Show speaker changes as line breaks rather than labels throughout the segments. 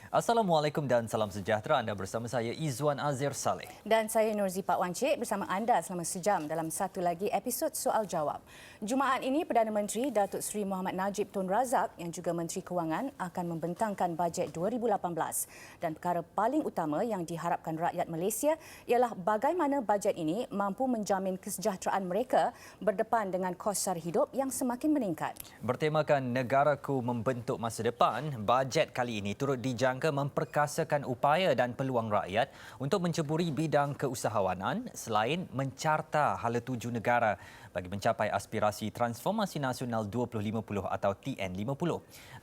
Assalamualaikum dan salam sejahtera. Anda bersama saya Izwan Azir Saleh.
Dan saya Nurzi Pak Wancik bersama anda selama sejam dalam satu lagi episod Soal Jawab. Jumaat ini Perdana Menteri Datuk Seri Mohammad Najib Tun Razak yang juga Menteri Kewangan akan membentangkan bajet 2018. Dan perkara paling utama yang diharapkan rakyat Malaysia ialah bagaimana bajet ini mampu menjamin kesejahteraan mereka berdepan dengan kos sara hidup yang semakin meningkat.
Bertemakan Negaraku Membentuk Masa Depan, bajet kali ini turut dijangka memperkasakan upaya dan peluang rakyat untuk menceburi bidang keusahawanan selain mencarta hala tuju negara bagi mencapai aspirasi Transformasi Nasional 2050 atau TN50.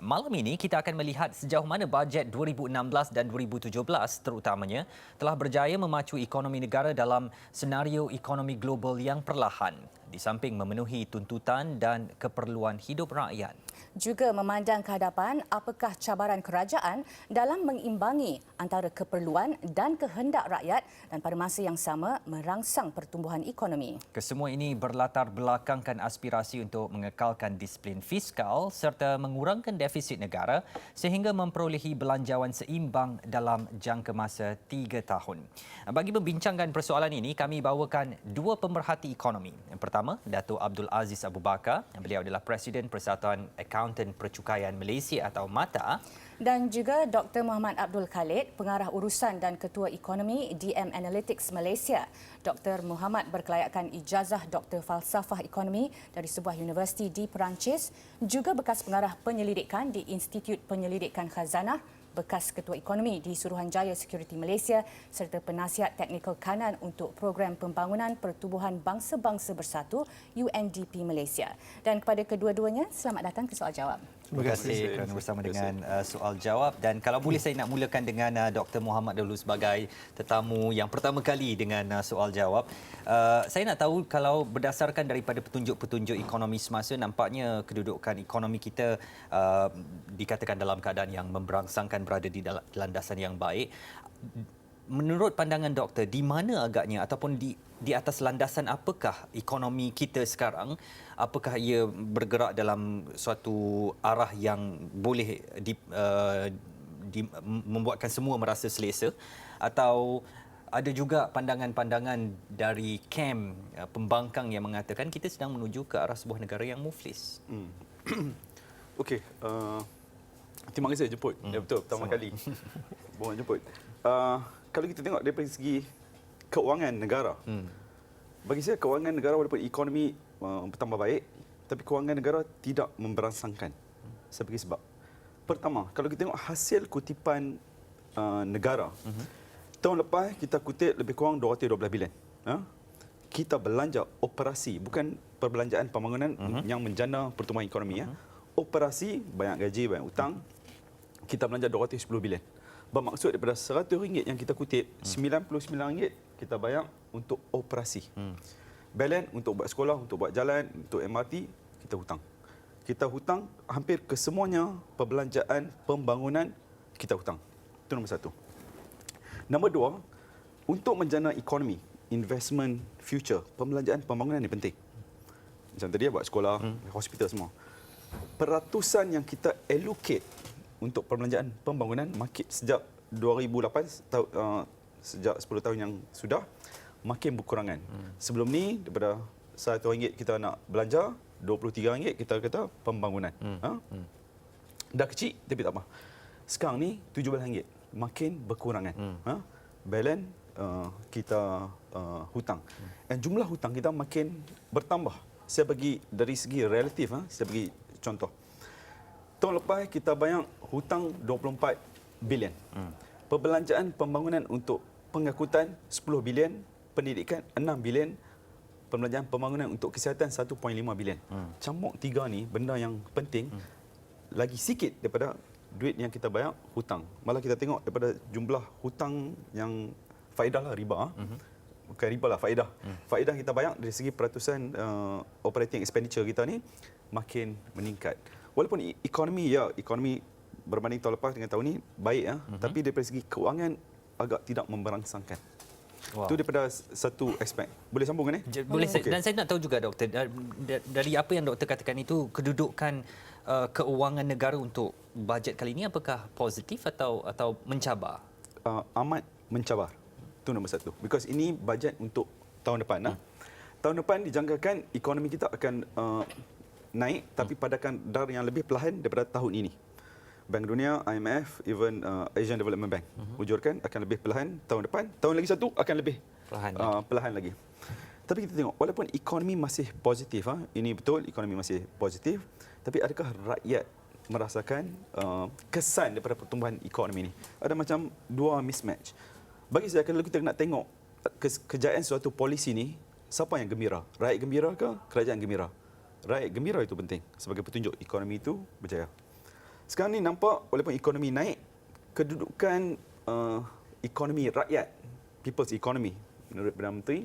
Malam ini kita akan melihat sejauh mana bajet 2016 dan 2017 terutamanya telah berjaya memacu ekonomi negara dalam senario ekonomi global yang perlahan di samping memenuhi tuntutan dan keperluan hidup rakyat.
Juga memandang ke hadapan apakah cabaran kerajaan dalam mengimbangi antara keperluan dan kehendak rakyat dan pada masa yang sama merangsang pertumbuhan ekonomi.
Kesemua ini berlatar belakangkan aspirasi untuk mengekalkan disiplin fiskal serta mengurangkan defisit negara sehingga memperolehi belanjawan seimbang dalam jangka masa 3 tahun. Bagi membincangkan persoalan ini, kami bawakan dua pemerhati ekonomi. Yang pertama, Datuk Abdul Aziz Abu Bakar. Beliau adalah Presiden Persatuan Akaunten Percukaian Malaysia atau MATA.
Dan juga Dr. Muhammad Abdul Khalid, Pengarah Urusan dan Ketua Ekonomi DM Analytics Malaysia. Dr. Muhammad berkelayakan ijazah Dr. Falsafah Ekonomi dari sebuah universiti di Perancis, juga bekas pengarah penyelidikan di Institut Penyelidikan Khazanah, bekas Ketua Ekonomi di Suruhanjaya Security Malaysia serta penasihat teknikal kanan untuk Program Pembangunan Pertubuhan Bangsa-Bangsa Bersatu UNDP Malaysia. Dan kepada kedua-duanya, selamat datang ke Soal Jawab.
Terima kasih kerana bersama dengan Soal Jawab. Dan kalau boleh saya nak mulakan dengan Dr. Muhammad dulu sebagai tetamu yang pertama kali dengan Soal Jawab. Saya nak tahu kalau berdasarkan daripada petunjuk-petunjuk ekonomi semasa, nampaknya kedudukan ekonomi kita dikatakan dalam keadaan yang memberangsangkan, berada di landasan yang baik. Menurut pandangan doktor, di mana agaknya ataupun di atas landasan apakah ekonomi kita sekarang? Apakah ia bergerak dalam suatu arah yang boleh membuatkan semua merasa selesa, atau ada juga pandangan-pandangan dari kem pembangkang yang mengatakan kita sedang menuju ke arah sebuah negara yang muflis?
Okey, terima kasih jemput. Ya betul, pertama kali boleh jemput. Kalau kita tengok dari segi keuangan negara, bagi saya keuangan negara walaupun ekonomi bertambah baik, tapi keuangan negara tidak memberangsangkan. Sebagai sebab, pertama, kalau kita tengok hasil kutipan negara, tahun lepas kita kutip lebih kurang 212 bilion. Kita belanja operasi, bukan perbelanjaan pembangunan yang menjana pertumbuhan ekonomi. Operasi, banyak gaji, banyak hutang, kita belanja 210 bilion. Bermaksud daripada RM100 yang kita kutip, RM99 kita bayar untuk operasi. Balance untuk buat sekolah, untuk buat jalan, untuk MRT, kita hutang. Kita hutang hampir kesemuanya perbelanjaan pembangunan kita hutang. Itu nombor satu. Nombor dua, untuk menjana ekonomi, investment, future, pembelanjaan pembangunan ini penting. Macam tadi buat sekolah, hospital semua. Peratusan yang kita allocate untuk perbelanjaan pembangunan makin sejak 2008, sejak 10 tahun yang sudah, makin berkurangan. Sebelum ni daripada RM100 kita nak belanja, RM23 kita kata pembangunan. Dah kecil tapi tak apa. Sekarang ni RM17, makin berkurangan. Balance kita hutang. Dan jumlah hutang kita makin bertambah. Saya bagi dari segi relatif, saya bagi contoh. Tahun lepas kita bayar hutang 24 bilion. Perbelanjaan pembangunan untuk pengangkutan 10 bilion, pendidikan 6 bilion, perbelanjaan pembangunan untuk kesihatan 1.5 bilion. Camuk tiga ni benda yang penting, lagi sikit daripada duit yang kita bayar hutang. Malah kita tengok daripada jumlah hutang yang faedah lah, riba. Bukan riba lah, faedah. Faedah kita bayar dari segi peratusan operating expenditure kita ni makin meningkat. Walaupun ekonomi berbanding tahun lepas dengan tahun ini baik, tapi dari segi keuangan agak tidak memberangsangkan.
Wow.
Itu daripada satu aspek. Boleh sambung kan?
Boleh.
Okey.
Dan saya nak tahu juga doktor, dari apa yang doktor katakan itu, kedudukan keuangan negara untuk bajet kali ini apakah positif atau mencabar?
Amat mencabar. Itu nombor satu. Because ini bajet untuk tahun depan. Tahun depan dijangkakan ekonomi kita akan naik tapi pada kadar yang lebih perlahan daripada tahun ini. Bank Dunia, IMF, even Asian Development Bank ujurkan akan lebih perlahan tahun depan. Tahun lagi satu akan lebih perlahan lagi. Tapi kita tengok, walaupun ekonomi masih positif, ini betul ekonomi masih positif, tapi adakah rakyat merasakan kesan daripada pertumbuhan ekonomi ini? Ada macam dua mismatch. Bagi saya, kalau kita nak tengok kejayaan suatu polisi ni, siapa yang gembira? Rakyat gembira ke kerajaan gembira? Rakyat gembira itu penting sebagai petunjuk ekonomi itu berjaya. Sekarang ni nampak walaupun ekonomi naik, kedudukan ekonomi rakyat, people's economy menurut Perdana Menteri,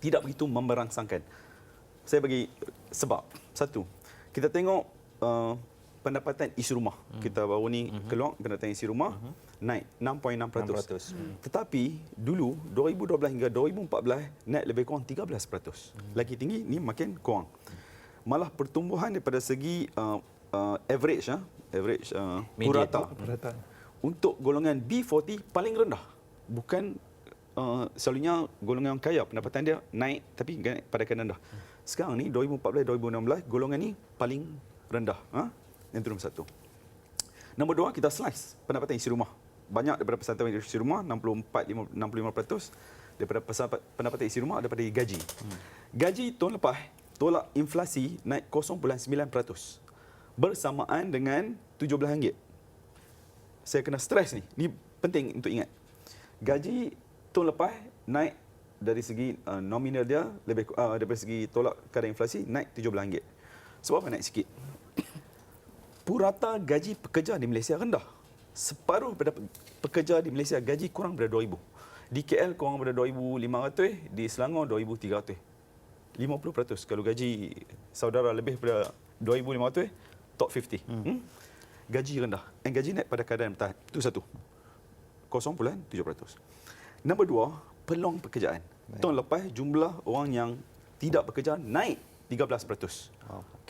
tidak begitu memberangsangkan. Saya bagi sebab. Satu, kita tengok pendapatan isi rumah. Kita baru ni keluar pendapatan isi rumah naik 6.6%. Tetapi dulu 2012 hingga 2014 naik lebih kurang 13%. Lagi tinggi ni makin kurang. Malah pertumbuhan daripada segi average purata untuk golongan B40 paling rendah. Bukan selalunya golongan kaya pendapatan dia naik tapi naik pada kadar rendah. Sekarang ni 2014-2016 golongan ni paling rendah. Yang itu nombor satu. Nombor dua, kita slice pendapatan isi rumah. Banyak daripada pendapatan isi rumah, 65% daripada pendapatan isi rumah daripada gaji. Gaji tahun lepas tolak inflasi naik 0.9%. Bersamaan dengan RM17. Saya kena stres ni. Ni penting untuk ingat. Gaji tahun lepas naik dari segi nominal dia lebih daripada segi tolak kadar inflasi naik RM17. Sebab apa naik sikit? Purata gaji pekerja di Malaysia rendah. Separuh daripada pekerja di Malaysia gaji kurang daripada RM2,000. Di KL kurang daripada RM2,500, di Selangor RM2,300. 50% kalau gaji saudara lebih daripada RM2,500, top 50. Gaji rendah. Dan gaji naik pada keadaan bertahan. Itu satu. 0.7%. Nombor dua, peluang pekerjaan. Tahun lepas jumlah orang yang tidak bekerja naik 13%.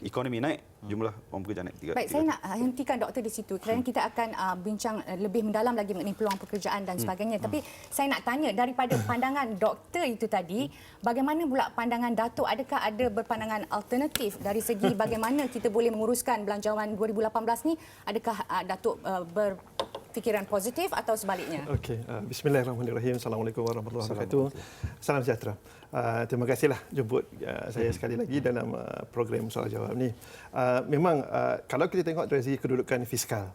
Ekonomi naik, jumlah orang bekerja naik 3%.
Baik, saya nak hentikan doktor di situ kerana kita akan bincang lebih mendalam lagi mengenai peluang pekerjaan dan sebagainya. Tapi saya nak tanya daripada pandangan doktor itu tadi, bagaimana pula pandangan Datuk? Adakah ada berpandangan alternatif dari segi bagaimana kita boleh menguruskan belanjawan 2018 ni? Adakah Datuk berfikiran positif atau sebaliknya?
Okey, bismillahirrahmanirrahim. Assalamualaikum warahmatullahi wabarakatuh. Salam sejahtera. Terima kasihlah jemput saya sekali lagi dalam program soal jawab ni. Memang kalau kita tengok dari segi kedudukan fiskal,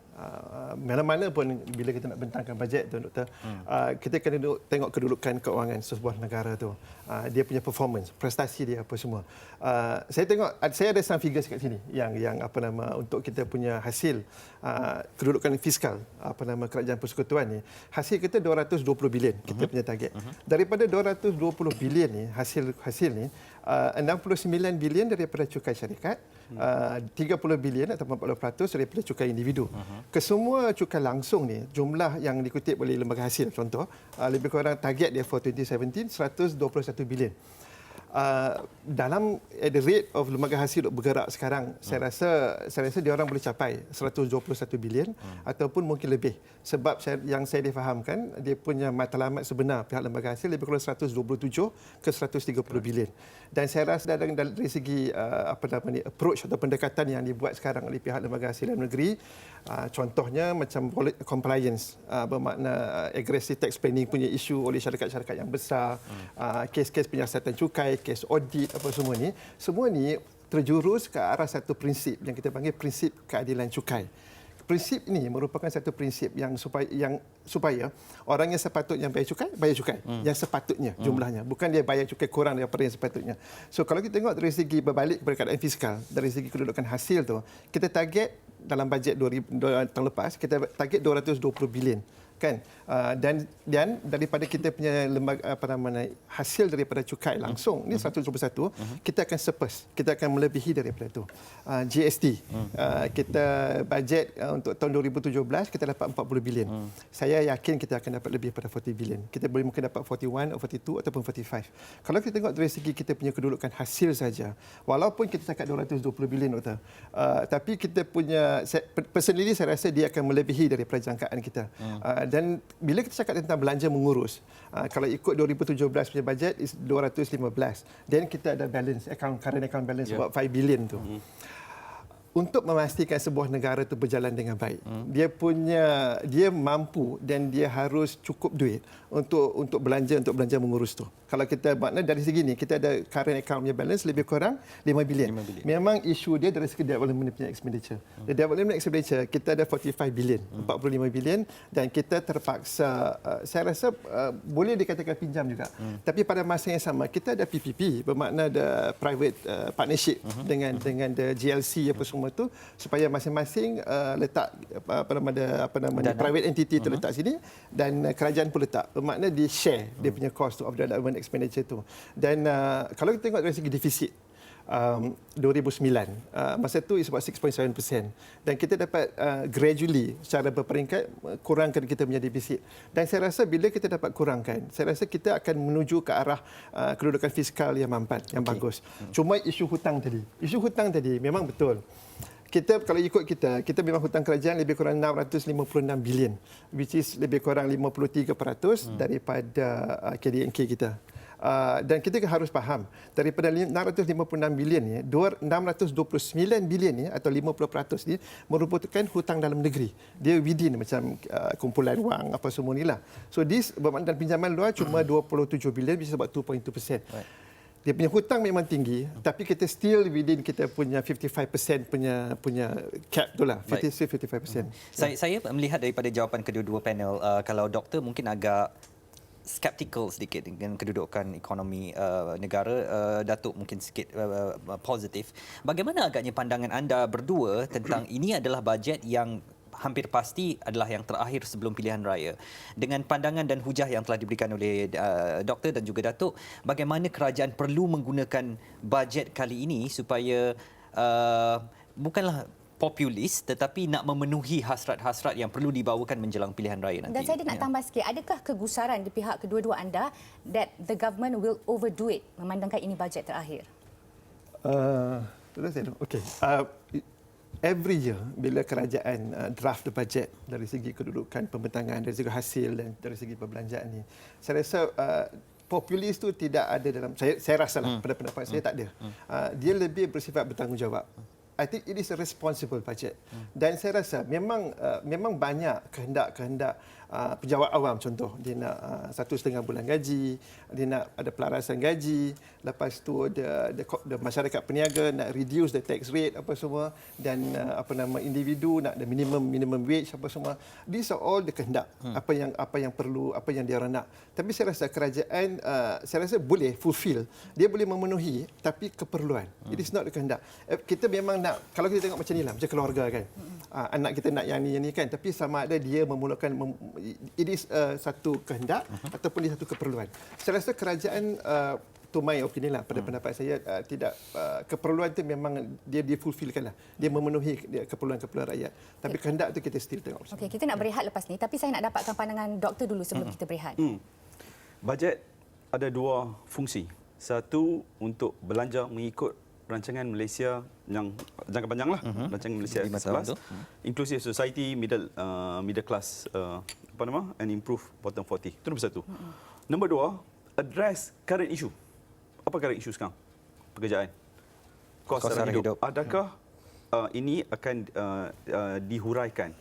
mana-mana pun bila kita nak bentangkan bajet tu doktor, kita kena tengok kedudukan keuangan sebuah negara tu. Dia punya performance, prestasi dia apa semua. Saya tengok saya ada some figures kat sini yang apa nama untuk kita punya hasil kedudukan fiskal kerajaan persekutuan ni. Hasil kita 220 bilion kita punya target. Daripada 220 bilion ni hasil ni 69 bilion daripada cukai syarikat, 30 bilion atau 40% daripada cukai individu. Kesemua cukai langsung ni jumlah yang dikutip oleh lembaga hasil contoh lebih kurang target dia for 2017 121 bilion. Dalam at the rate of lembaga hasil bergerak sekarang, saya rasa dia orang boleh capai 121 bilion ataupun mungkin lebih. Sebab yang saya difahamkan dia punya matlamat sebenar pihak lembaga hasil lebih kurang 127 ke 130 bilion. Dan saya rasa dari segi approach atau pendekatan yang dibuat sekarang oleh pihak lembaga hasil dalam negeri, contohnya macam compliance, bermakna aggressive tax planning punya isu oleh syarikat-syarikat yang besar, kes-kes penyiasatan cukai, kes audit apa semua ni terjurus ke arah satu prinsip yang kita panggil prinsip keadilan cukai. Prinsip ini merupakan satu prinsip yang supaya orang yang sepatutnya bayar cukai yang sepatutnya jumlahnya, bukan dia bayar cukai kurang daripada yang sepatutnya. So kalau kita tengok dari segi berbalik kepada keadaan fiskal, dari segi kedudukan hasil tu, kita target dalam bajet tahun lepas kita target 220 bilion kan. Dan daripada kita punya lembaga hasil daripada cukai langsung ni 121, kita akan surplus, kita akan melebihi daripada itu. GST kita bajet untuk tahun 2017 kita dapat 40 bilion. Saya yakin kita akan dapat lebih pada 40 bilion. Kita boleh mungkin dapat 41 atau 42 ataupun 45. Kalau kita tengok dari segi kita punya kedudukan hasil saja, walaupun kita cakap 220 bilion, Doktor, tapi kita punya, personally saya rasa dia akan melebihi daripada jangkaan kita. Dan bila kita cakap tentang belanja mengurus, kalau ikut 2017 punya bajet is 215, dan kita ada balance current account balance about 5 billion tu. Untuk memastikan sebuah negara itu berjalan dengan baik, dia mampu dan dia harus cukup duit untuk belanja mengurus tu. Kalau kita makna dari segi ni kita ada current account punya balance lebih kurang 5 bilion. Memang isu dia dari segi development punya expenditure. The development expenditure kita ada 45 bilion, 45 bilion, dan kita terpaksa saya rasa boleh dikatakan pinjam juga. Tapi pada masa yang sama kita ada PPP, bermakna ada private partnership dengan the GLC apa semua tu, supaya masing-masing letak private entity tu letak sini dan kerajaan pun letak, bermakna dia share dia punya cost of development expenditure tu. Dan kalau kita tengok dari segi defisit 2009 masa tu is about 6.7%, dan kita dapat gradually secara berperingkat kurangkan kita punya defisit. Dan saya rasa bila kita dapat kurangkan, saya rasa kita akan menuju ke arah kedudukan fiskal yang mampat, yang bagus. Cuma isu hutang tadi memang betul. Kita kalau ikut kita memang hutang kerajaan lebih kurang 656 bilion, which is lebih kurang 53% daripada KDNK kita. Dan kita harus faham, daripada 656 bilion ni, 629 bilion ni atau 50% ni merupakan hutang dalam negeri. Dia within macam kumpulan wang apa semua ni lah. So this bermakna pinjaman luar cuma 27 bilion, which is about 2.2%. Dia punya hutang memang tinggi, tapi kita still within kita punya 55% punya cap tu lah, 55%.
Saya melihat daripada jawapan kedua-dua panel, kalau doktor mungkin agak skeptical sedikit dengan kedudukan ekonomi negara, Datuk mungkin sikit positif. Bagaimana agaknya pandangan anda berdua tentang ini adalah bajet yang hampir pasti adalah yang terakhir sebelum pilihan raya. Dengan pandangan dan hujah yang telah diberikan oleh doktor dan juga Datuk, bagaimana kerajaan perlu menggunakan bajet kali ini supaya bukanlah populis tetapi nak memenuhi hasrat-hasrat yang perlu dibawakan menjelang pilihan raya nanti.
Dan saya nak tambah sikit, adakah kegusaran di pihak kedua-dua anda that the government will overdo it memandangkan ini bajet terakhir?
Okay. Every year bila kerajaan draft the budget dari segi kedudukan pembentangan, dari segi hasil dan dari segi perbelanjaan ni, saya rasa populis tu tidak ada dalam, saya rasa lah pada pendapat saya tak ada. Dia lebih bersifat bertanggungjawab. I think it is a responsible budget. Dan saya rasa memang banyak kehendak pejabat awam, contoh dia nak 1,5 bulan gaji, dia nak ada pelarasan gaji, lepas tu ada masyarakat peniaga nak reduce the tax rate apa semua, dan individu nak ada minimum wage apa semua. These are all the kehendak apa yang perlu, apa yang dia orang nak. Tapi saya rasa kerajaan saya rasa boleh fulfill, dia boleh memenuhi, tapi keperluan. It is not the kehendak. Kita memang nak, kalau kita tengok macam ni lah, macam keluarga kan, anak kita nak yang ni kan, tapi sama ada dia memerlukan it is satu kehendak ataupun dia satu keperluan. Saya rasa kerajaan, to my opinion lah, pada pendapat saya, tidak, keperluan itu memang dia fulfillkan lah, dia memenuhi keperluan-keperluan rakyat. Tapi kehendak itu kita still tengok.
Okey, kita nak berehat lepas ni, tapi saya nak dapatkan pandangan doktor dulu sebelum kita berehat.
Bajet ada dua fungsi. Satu untuk belanja mengikut rancangan Malaysia yang jangka panjang lah, rancangan Malaysia 11, inclusive society, middle class, and improve bottom 40. Itu nombor satu. Nombor dua, address current issue. Apa current issue sekarang? Pekerjaan, kos harga hidup. Adakah ini akan dihuraikan?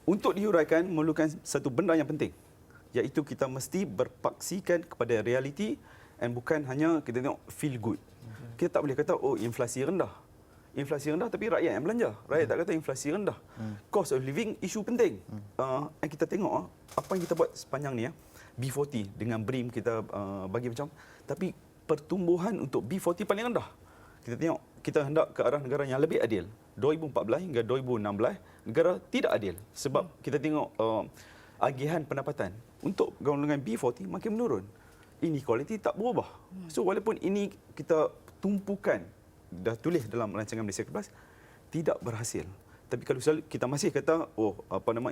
Untuk dihuraikan memerlukan satu benda yang penting, iaitu kita mesti berpaksikan kepada realiti, dan bukan hanya kita tengok feel good. Kita tak boleh kata, oh, inflasi rendah. Inflasi rendah tapi rakyat yang belanja. Rakyat tak kata inflasi rendah. Cost of living isu penting. Dan kita tengok apa yang kita buat sepanjang ni, B40 dengan BRIM kita bagi macam, tapi pertumbuhan untuk B40 paling rendah. Kita tengok, kita hendak ke arah negara yang lebih adil. 2014 hingga 2016 negara tidak adil sebab kita tengok agihan pendapatan untuk golongan B40 makin menurun. Inequality tak berubah. So walaupun ini kita tumpukan, dah tulis dalam rancangan Malaysia ke-11, tidak berhasil. Tapi kalau kita masih kata,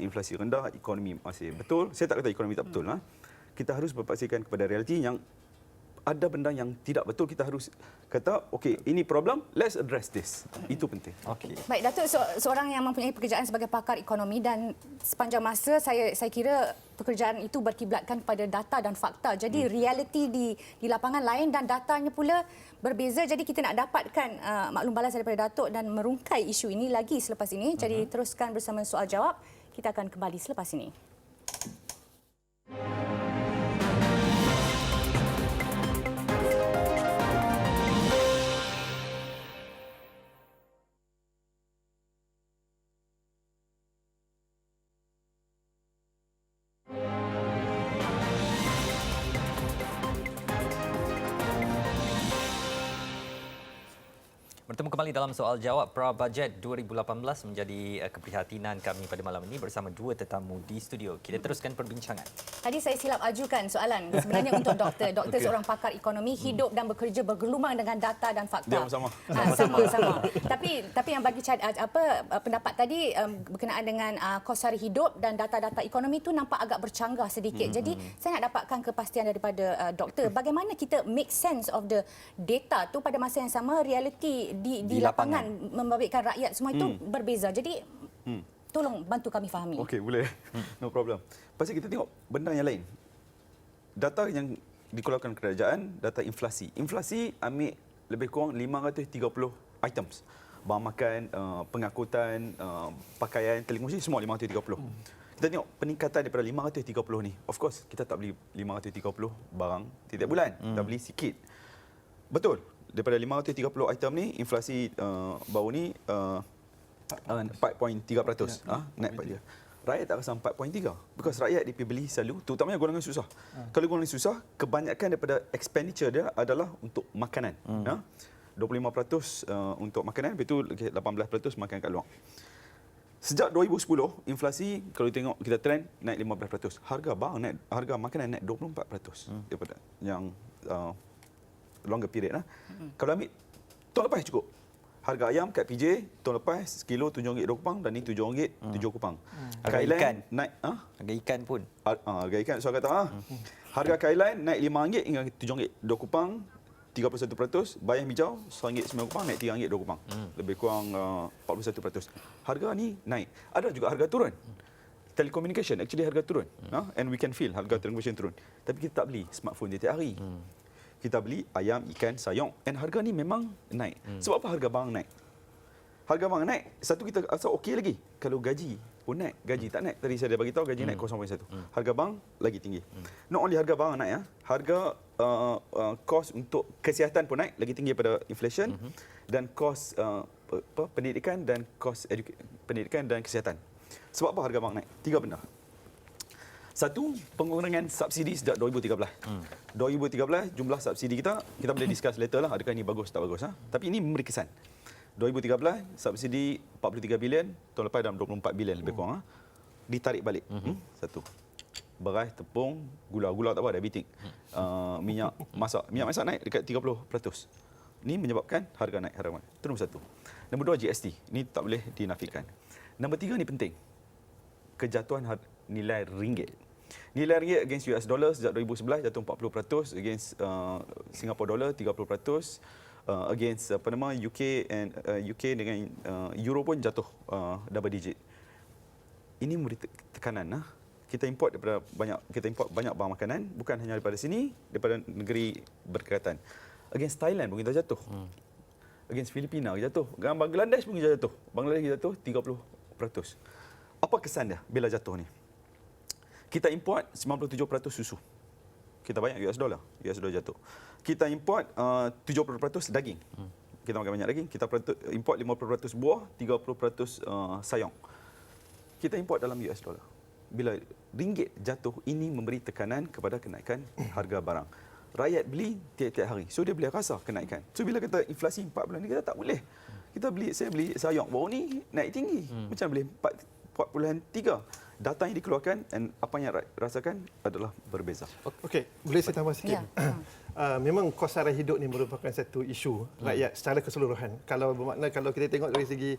inflasi rendah, ekonomi masih betul. Saya tak kata ekonomi tak betul. Kita harus berpaksikan kepada realiti yang ada benda yang tidak betul. Kita harus kata, okey, ini problem, let's address this. Itu penting.
Okey.
Baik, Datuk, seorang yang mempunyai pekerjaan sebagai pakar ekonomi dan sepanjang masa saya kira pekerjaan itu berkiblatkan kepada data dan fakta. Jadi realiti di lapangan lain dan datanya pula berbeza. Jadi kita nak dapatkan maklum balas daripada Datuk dan merungkai isu ini lagi selepas ini. Jadi teruskan bersama soal jawab. Kita akan kembali selepas ini.
Bertemu kembali dalam soal jawab. Pra-Bajet 2018 menjadi keprihatinan kami pada malam ini bersama dua tetamu di studio. Kita teruskan perbincangan. Tadi saya silap ajukan soalan sebenarnya untuk doktor. Doktor seorang pakar ekonomi, hidup dan bekerja bergelumang dengan data dan fakta.
Dia sama.
Sama.
Tapi yang bagi pendapat tadi berkenaan dengan kos sara hidup dan data-data ekonomi itu nampak agak bercanggah sedikit. Jadi saya nak dapatkan kepastian daripada doktor, bagaimana kita make sense of the data tu pada masa yang sama realiti di lapangan membabitkan rakyat semua itu berbeza. Jadi tolong bantu kami fahami.
Okey, boleh. No problem. Pasal kita tengok benda yang lain. Data yang dikeluarkan kerajaan, data inflasi. Inflasi ambil lebih kurang 530 items. Bahan makan, pengangkutan, pakaian, telekomunikasi, semua 530. Kita tengok peningkatan daripada 530 ni. Of course, kita tak beli 530 barang tiap bulan. Kita beli sikit. Betul. Daripada 530 item ni, inflasi baru ni 4.3%. Naik 4.3. Rakyat tak rasa 4.3. Because rakyat dia beli selalu, terutamanya golongan susah. Kalau golongan susah, kebanyakan daripada expenditure dia adalah untuk makanan. 25% untuk makanan, lepas tu 18% makan kat luar. Sejak 2010, inflasi kalau tengok kita trend naik 15%. Harga barang naik, harga makanan naik 24% daripada yang longer period lah. Kalau ambil tahun lepas cukup. Harga ayam kat PJ tahun lepas kilo RM7 2 kupang dan ni RM7 7 kupang.
Harga
Kailan
ikan
naik
harga ikan pun.
Harga ikan soal kata harga kailan naik RM5 hingga RM7 2 kupang 31%, bayam hijau RM1 9 kupang naik RM3 2 kupang. Lebih kurang 41%. Harga ni naik. Ada juga harga turun. Telecommunication actually harga turun. And we can feel harga telecommunication turun. Tapi kita tak beli smartphone setiap hari. Kita beli ayam, ikan, sayur, and harga ni memang naik. Sebab apa harga barang naik? Harga barang naik, satu kita rasa okey lagi. Kalau gaji pun naik, gaji tak naik. Tadi saya dah bagi tahu gaji naik 0.1. Harga barang lagi tinggi. Not only harga barang naik, harga kos untuk kesihatan pun naik, lagi tinggi daripada inflation, dan kos pendidikan dan kos pendidikan dan kesihatan. Sebab apa harga barang naik? Tiga benda. Satu, pengurangan subsidi sejak 2013. 2013 jumlah subsidi kita boleh discuss later lah adakah ini bagus tak bagus. Tapi ini memberi kesan. 2013 subsidi 43 bilion, tahun lepas dalam 24 bilion lebih kurang. Ditarik balik. Satu. Beras, tepung, gula tak apa, diabetik. Minyak masak naik dekat 30%. Ini menyebabkan harga naik. Itu nombor satu. Nombor dua, GST. Ini tak boleh dinafikan. Nombor tiga ni penting. Kejatuhan nilai ringgit. Nilai ringgit against US dollar sejak 2011 jatuh 40%, against Singapore dollar 30%, against UK dengan euro pun jatuh double digit. Ini memberi tekanan. Kita import banyak bahan makanan, bukan hanya daripada sini, daripada negeri berdekatan. Against Thailand pun kita jatuh. Against Filipina kita jatuh. Dengan Bangladesh pun kita jatuh. Bangladesh kita jatuh 30%. Apa kesan dia bila jatuh ni? Kita import 97% susu. Kita banyak US dollar jatuh. Kita import 70% daging. Kita makan banyak daging. Kita import 50% buah, 30% sayur. Kita import dalam US dollar. Bila ringgit jatuh, ini memberi tekanan kepada kenaikan harga barang. Rakyat beli tiap-tiap hari. So dia boleh rasa kenaikan. So bila kata inflasi 4 bulan ni, kita tak boleh. Saya beli sayur baru ni naik tinggi. Macam boleh 4.3. data yang dikeluarkan dan apa yang rasakan adalah berbeza.
Okey, boleh saya tambah sikit?
Ya.
Memang kos sara hidup ni merupakan satu isu rakyat secara keseluruhan. Kalau bermakna kalau kita tengok dari segi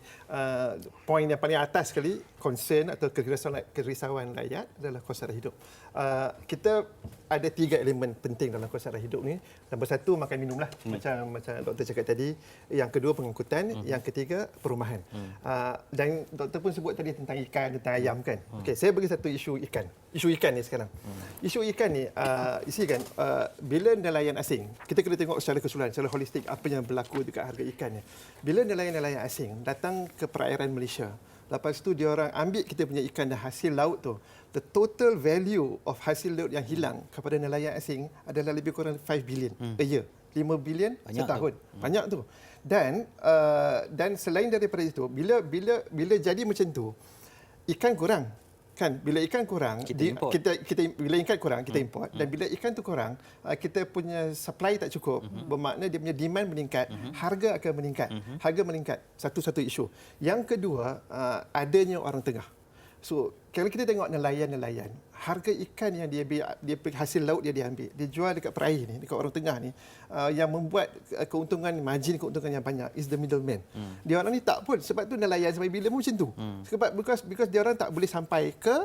poin yang paling atas sekali, concern atau kerisauan rakyat adalah kos sara hidup. Kita ada 3 elemen penting dalam kos sara hidup ni. Nombor 1 makan minum lah, macam doktor cakap tadi. Yang kedua pengangkutan, yang ketiga perumahan. Dan doktor pun sebut tadi tentang ikan, tentang ayam kan. Okey, saya bagi satu isu ikan. Isu ikan ni sekarang. Isu ikan ni isi kan bila nelayan asing, kita kena tengok secara keseluruhan, secara holistik apa yang berlaku dekat harga ikan ni. Bila nelayan-nelayan asing datang ke perairan Malaysia, lepas tu dia orang ambil kita punya ikan dan hasil laut tu, the total value of hasil laut yang hilang kepada nelayan asing adalah lebih kurang 5 bilion a year. 5 bilion setahun. Banyak tu. Dan selain daripada itu, bila jadi macam tu, ikan kurang. Kan bila ikan kurang bila ikan kurang kita import, dan bila ikan tu kurang kita punya supply tak cukup, bermakna dia punya demand meningkat, harga akan meningkat. Satu isu. Yang kedua, adanya orang tengah. So kalau kita tengok nelayan, harga ikan yang dia hasil laut dia ambil, dia jual dekat peraih ni, dekat orang tengah ni, yang membuat margin keuntungan yang banyak is the middleman. Dia orang ni tak pun, sebab tu nelayan sampai bila pun macam tu. Sebab because dia orang tak boleh sampai ke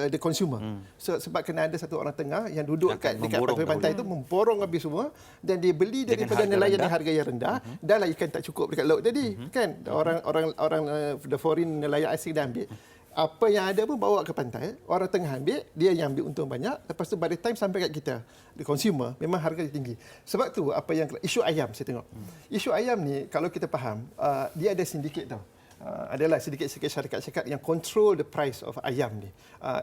the consumer. So, sebab kena ada satu orang tengah yang duduk dekat pantai tu memborong habis semua, dan dia beli daripada nelayan yang harga yang rendah. Dah lah ikan tak cukup dekat laut tadi, kan? Orang the foreign nelayan asing dah ambil. Apa yang ada pun bawa ke pantai, orang tengah ambil, dia yang ambil untung banyak. Lepas tu by the time sampai kat kita, the consumer, memang harga tinggi. Sebab tu apa yang isu ayam saya tengok. Isu ayam ni kalau kita faham, dia ada sindiket tau. Adalah sedikit-sedikit syarikat-syarikat yang control the price of ayam ni.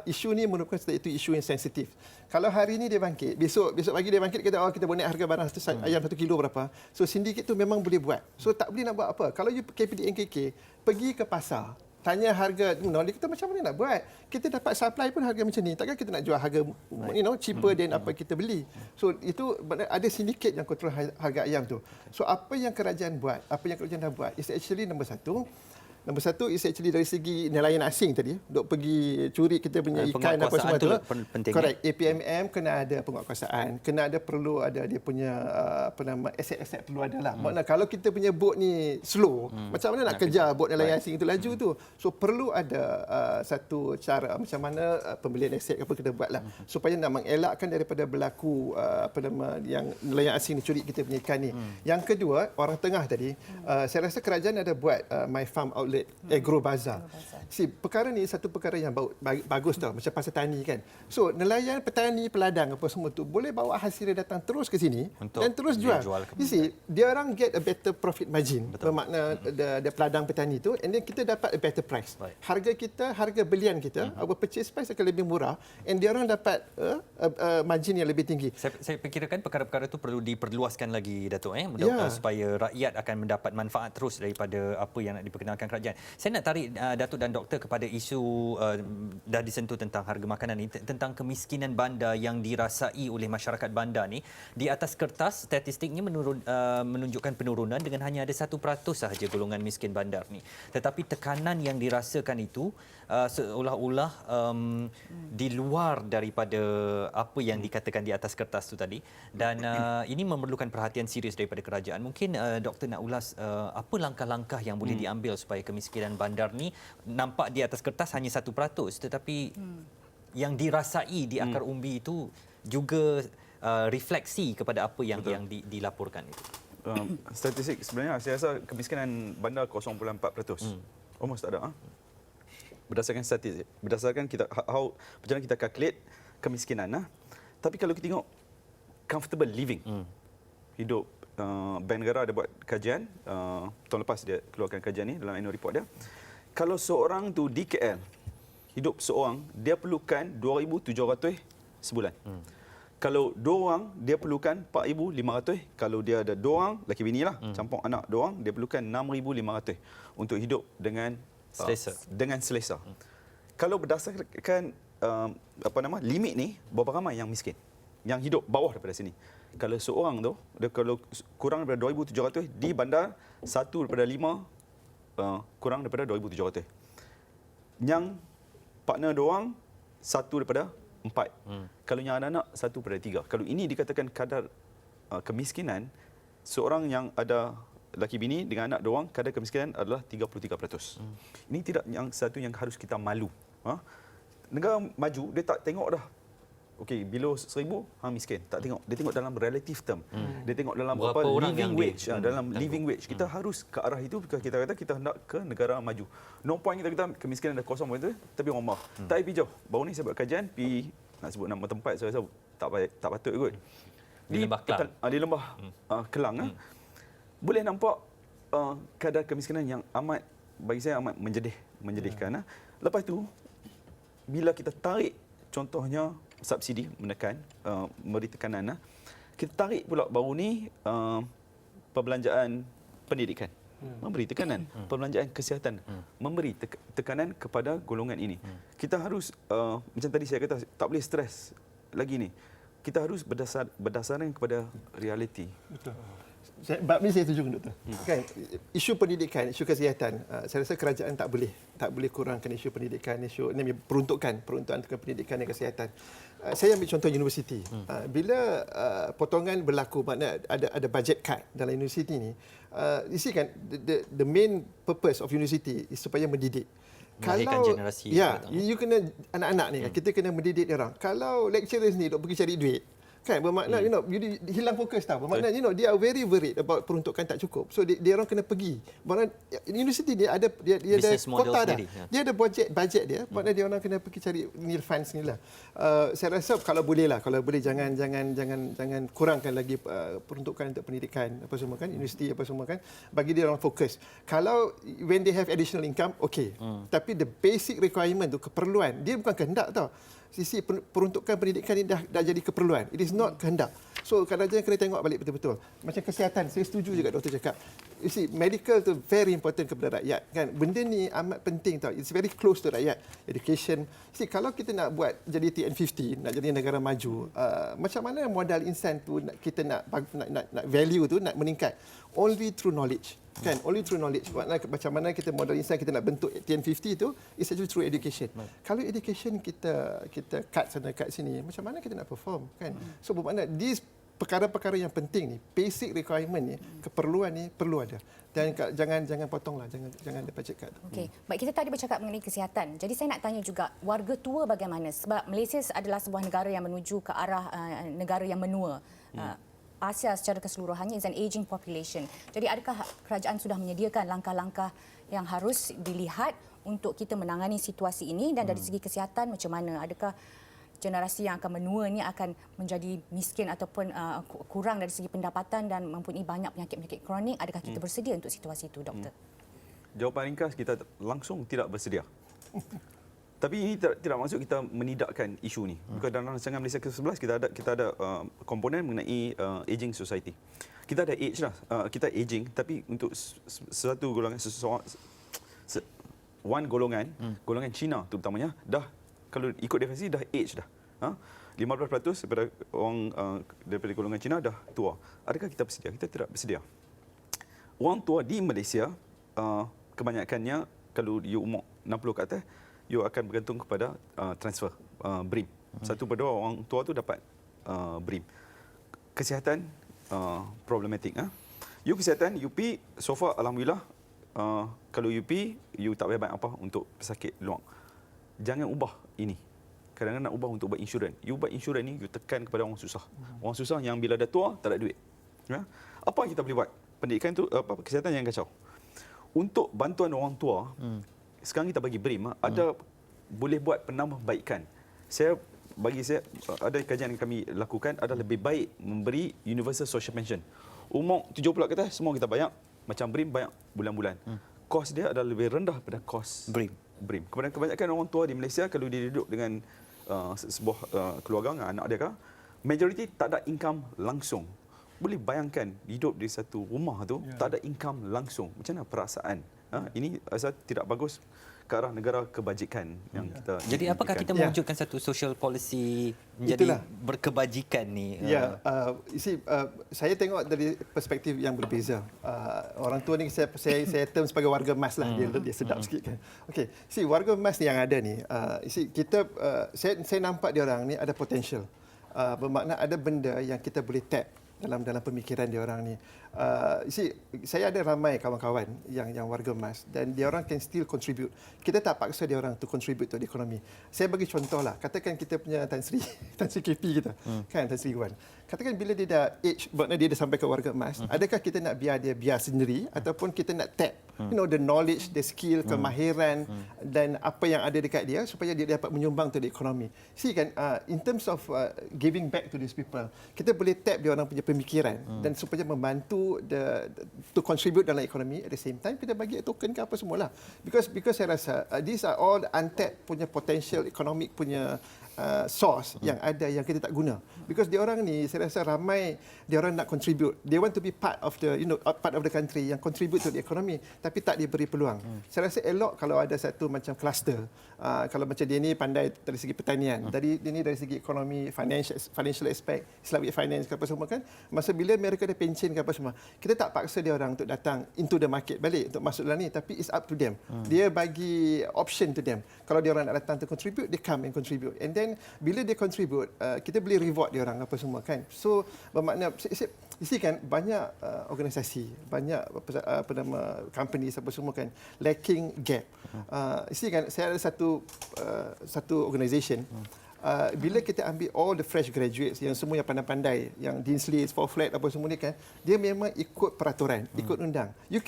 Isu ni merupakan satu isu yang sensitif. Kalau hari ni dia bangkit, besok pagi dia bangkit, kita boleh naik harga barang ayam 1 kilo berapa. So sindiket tu memang boleh buat. So tak boleh nak buat apa. Kalau you KPDNKK pergi ke pasar, tanya harga, kita macam mana nak buat? Kita dapat supply pun harga macam ni. Takkan kita nak jual harga cheaper than apa kita beli. So itu ada sindiket yang kontrol harga ayam tu. So apa yang kerajaan buat, apa yang kerajaan dah buat is actually nombor satu is actually dari segi nelayan asing tadi, duk pergi curi kita punya ikan apa semua tu. Correct. APMM kena ada penguatkuasaan, perlu ada dia punya aset-aset perlu ada lah. Maknanya kalau kita punya boat ni slow, macam mana nak kejar boat nelayan asing itu laju tu? So perlu ada satu cara macam mana pembelian aset apa kita buat lah, supaya nak mengelakkan daripada berlaku yang nelayan asing ni curi kita punya ikan ni. Yang kedua, orang tengah tadi, saya rasa kerajaan ada buat My Farm Outlet, Agro Bazaar. Perkara ni satu perkara yang bagus tau, macam pasar tani kan. So nelayan, petani, peladang apa semua tu boleh bawa hasil dia datang terus ke sini dan terus jual. Dia orang get a better profit margin. Bermakna the peladang petani tu, and then kita dapat a better price. Harga belian kita, our purchase price akan lebih murah, and dia orang dapat margin yang lebih tinggi.
Saya fikirkan perkara-perkara itu perlu diperluaskan lagi, Datuk, supaya rakyat akan mendapat manfaat terus daripada apa yang nak diperkenalkan kerajaan. Saya nak tarik Datuk dan Doktor kepada isu dah disentuh tentang harga makanan ini, tentang kemiskinan bandar yang dirasai oleh masyarakat bandar ni. Di atas kertas statistiknya menunjukkan penurunan dengan hanya ada 1% sahaja golongan miskin bandar ni. Tetapi tekanan yang dirasakan itu seolah-olah di luar daripada apa yang dikatakan di atas kertas tu tadi, dan ini memerlukan perhatian serius daripada kerajaan. Mungkin Doktor nak ulas apa langkah-langkah yang boleh diambil supaya kemiskinan bandar ni nampak di atas kertas hanya 1%, tetapi yang dirasai di akar umbi itu juga refleksi kepada apa yang dilaporkan itu.
Statistik sebenarnya saya rasa kemiskinan bandar 0.4%. Almost tak ada. Berdasarkan statistik, berdasarkan macam mana kita calculate kemiskinan. Tapi kalau kita tengok comfortable living, hidup, Bank Negara ada buat kajian, tahun lepas dia keluarkan kajian ni dalam annual report dia. Kalau seorang tu di KL, hidup seorang, dia perlukan 2,700 sebulan. Kalau dua orang, dia perlukan 4,500. Kalau dia ada dua orang, laki bini lah, campur anak dua orang, dia perlukan 6,500 untuk hidup dengan selesa. Kalau berdasarkan limit ni, berapa ramai yang miskin, yang hidup bawah daripada sini? Kalau seorang tu, kalau kurang daripada 2,700 di bandar, 1 daripada 5 kurang daripada 2,700. Yang partner diorang 1/4. Kalau yang anak-anak 1/3. Kalau ini dikatakan kadar kemiskinan, seorang yang ada laki bini dengan anak diorang, kadar kemiskinan adalah 33%. Ini tidak yang satu yang harus kita malu. Negara maju dia tak tengok dah. Okey, below 1,000 hang miskin. Tak tengok. Dia tengok dalam relative term. Dia tengok dalam
Berapa orang
living
yang
wage. Dalam living wage. Kita harus ke arah itu because kita kata kita hendak ke negara maju. No point kita kata kemiskinan dah kosong begitu, tapi orang mah. Tak pergi jauh. Baru ni saya buat kajian, pergi nak sebut nama tempat, saya rasa tak patut kot.
Di Lembah Kelang.
Di Lembah Kelang. Boleh nampak kadar kemiskinan yang amat, bagi saya amat menjedihkan. Lepas tu, bila kita tarik contohnya subsidi menekan, memberi tekanan, kita tarik pula baru ni perbelanjaan pendidikan, memberi tekanan, perbelanjaan kesihatan, memberi tekanan kepada golongan ini. Kita harus, macam tadi saya kata, tak boleh stres lagi ni. Kita harus berdasarkan kepada realiti.
Betul. Bab ni saya setuju, Doktor. Kan, isu pendidikan, isu kesihatan, saya rasa kerajaan tak boleh kurangkan isu pendidikan, isu ini peruntukan pendidikan dan kesihatan. Saya ambil contoh universiti. Bila potongan berlaku, maknanya ada budget cut dalam universiti ni, isi kan the main purpose of university is supaya mendidik.
Melahirkan generasi.
Ya, you kena anak-anak ni, kita kena mendidik dia orang. Kalau lecturers ni dok pergi cari duit, kan, bermakna you hilang fokus tau. Bermakna they are very worried about peruntukan tak cukup. So dia orang kena pergi. Bermakna universiti dia ada kota dah. Dia ada budget dia. Bermakna dia orang kena pergi cari nil funds ni lah. Saya rasa kalau boleh jangan kurangkan lagi peruntukan untuk pendidikan apa semua kan, universiti apa semua kan, bagi dia orang fokus. Kalau when they have additional income, okay. Tapi the basic requirement tu, keperluan, dia bukan kehendak tau. Sisi peruntukan pendidikan ini dah jadi keperluan. It is not kehendak. So kadang-kadang kena tengok balik betul-betul. Macam kesihatan, saya setuju juga doktor cakap. You see, medical tu very important kepada rakyat. Kan? Benda ni amat penting tau. It's very close to rakyat. Education. See, kalau kita nak buat jadi TN50, nak jadi negara maju, macam mana modal insan tu kita nak value tu nak meningkat? Only through knowledge. Kan, only through knowledge. Macam mana kita modal insan kita nak bentuk TN50 tu is actually through education. Kalau education kita cut sana cut sini, macam mana kita nak perform kan? So bermakna these perkara-perkara yang penting ni, basic requirement ni, keperluan ni perlu ada. Dan jangan potonglah, jangan ada budget cut.
Okey, baik, kita tadi bercakap mengenai kesihatan. Jadi saya nak tanya juga warga tua bagaimana? Sebab Malaysia adalah sebuah negara yang menuju ke arah negara yang menua. Asia secara keseluruhannya is an aging population. Jadi adakah kerajaan sudah menyediakan langkah-langkah yang harus dilihat untuk kita menangani situasi ini, dan dari segi kesihatan macam mana? Adakah generasi yang akan menua ini akan menjadi miskin ataupun kurang dari segi pendapatan dan mempunyai banyak penyakit-penyakit kronik? Adakah kita bersedia untuk situasi itu, doktor?
Jawapan ringkas, kita langsung tidak bersedia. Tapi ini tidak maksud kita menidakkan isu ni. Dalam rancangan Malaysia ke-11 kita ada komponen mengenai aging society. Kita ada age lah, kita aging, tapi untuk sesuatu golongan, golongan Cina terutamanya, dah kalau ikut definisi dah age dah. 15% daripada orang daripada golongan Cina dah tua. Adakah kita bersedia? Kita tidak bersedia. Orang tua di Malaysia kebanyakannya kalau you umur 60 ke atas, you akan bergantung kepada transfer BRIM. 1/2 orang tua tu dapat BRIM. Kesihatan problematik. You kesihatan, UP so far alhamdulillah, kalau UP you tak payah bayar apa untuk pesakit luang. Jangan ubah ini. Kadang-kadang nak ubah untuk buat insurans. You buat insurans ni, you tekan kepada orang susah. Orang susah yang bila dah tua tak ada duit. Apa yang kita boleh buat? Pendidikan tu, kesihatan yang kacau. Untuk bantuan orang tua, sekarang kita bagi BRIM, ada boleh buat penambahbaikan. Bagi saya, ada kajian yang kami lakukan, ada lebih baik memberi universal social pension. Umur 70 ke atas, semua kita bayar. Macam BRIM, bayar bulan-bulan. Kos dia adalah lebih rendah daripada kos BRIM. Kebanyakan orang tua di Malaysia, kalau dia duduk dengan sebuah keluarga dengan anak dia, majoriti tak ada income langsung. Boleh bayangkan hidup di satu rumah tu tak ada income langsung. Macam mana perasaan? Ini asal tidak bagus ke arah negara kebajikan yang kita
Jadi apakah kita
Ya.
mewujudkan satu social policy menjadi
Itulah.
berkebajikan ni?
Ya, saya tengok dari perspektif yang berbeza. Orang tua ni saya term sebagai warga emas lah, dia sedap sikit kan. Okey, warga emas ni yang ada ni, kita saya nampak dia orang ni ada potential. Bermakna ada benda yang kita boleh tap dalam pemikiran dia orang ni. Saya ada ramai kawan-kawan yang warga emas dan dia orang can still contribute. Kita tak paksa dia orang to contribute to the economy. Saya bagi contoh lah, katakan kita punya Tan Sri KP kita, kan Tan Sri Wan. Katakan bila dia dah age, maknanya dia dah sampai ke warga emas, adakah kita nak biar dia biar sendiri ataupun kita nak tap the knowledge, the skill, kemahiran dan apa yang ada dekat dia supaya dia dapat menyumbang to the economy. Kan, in terms of giving back to these people, kita boleh tap dia orang punya pemikiran dan supaya membantu to contribute dalam ekonomi. At the same time kita bagi token ke apa semualah, because saya rasa these are all untapped punya potential economic punya source yang ada yang kita tak guna, because dia orang ni saya rasa ramai dia orang nak contribute, they want to be part of the part of the country yang contribute to the economy tapi tak diberi peluang. Saya rasa elok kalau ada satu macam cluster, kalau macam dia ni pandai dari segi pertanian, dia ni dari segi ekonomi, financial aspect, Islamic finance ke apa semua kan, masa bila mereka ada pencen ke apa semua, kita tak paksa dia orang untuk datang into the market balik untuk masuk dalam ni, tapi it's up to them. Dia bagi option to them. Kalau dia orang nak datang to contribute, they come and contribute, and then bila dia contribute, kita boleh reward dia orang apa semua kan. So bermakna kan banyak organisasi, banyak apa nama companies apa semua kan lacking gap. Kan saya ada satu organisation. Bila kita ambil all the fresh graduates yang semua yang pandai-pandai, yang Dean Slade, for flat apa semua ni kan, dia memang ikut peraturan, ikut undang. You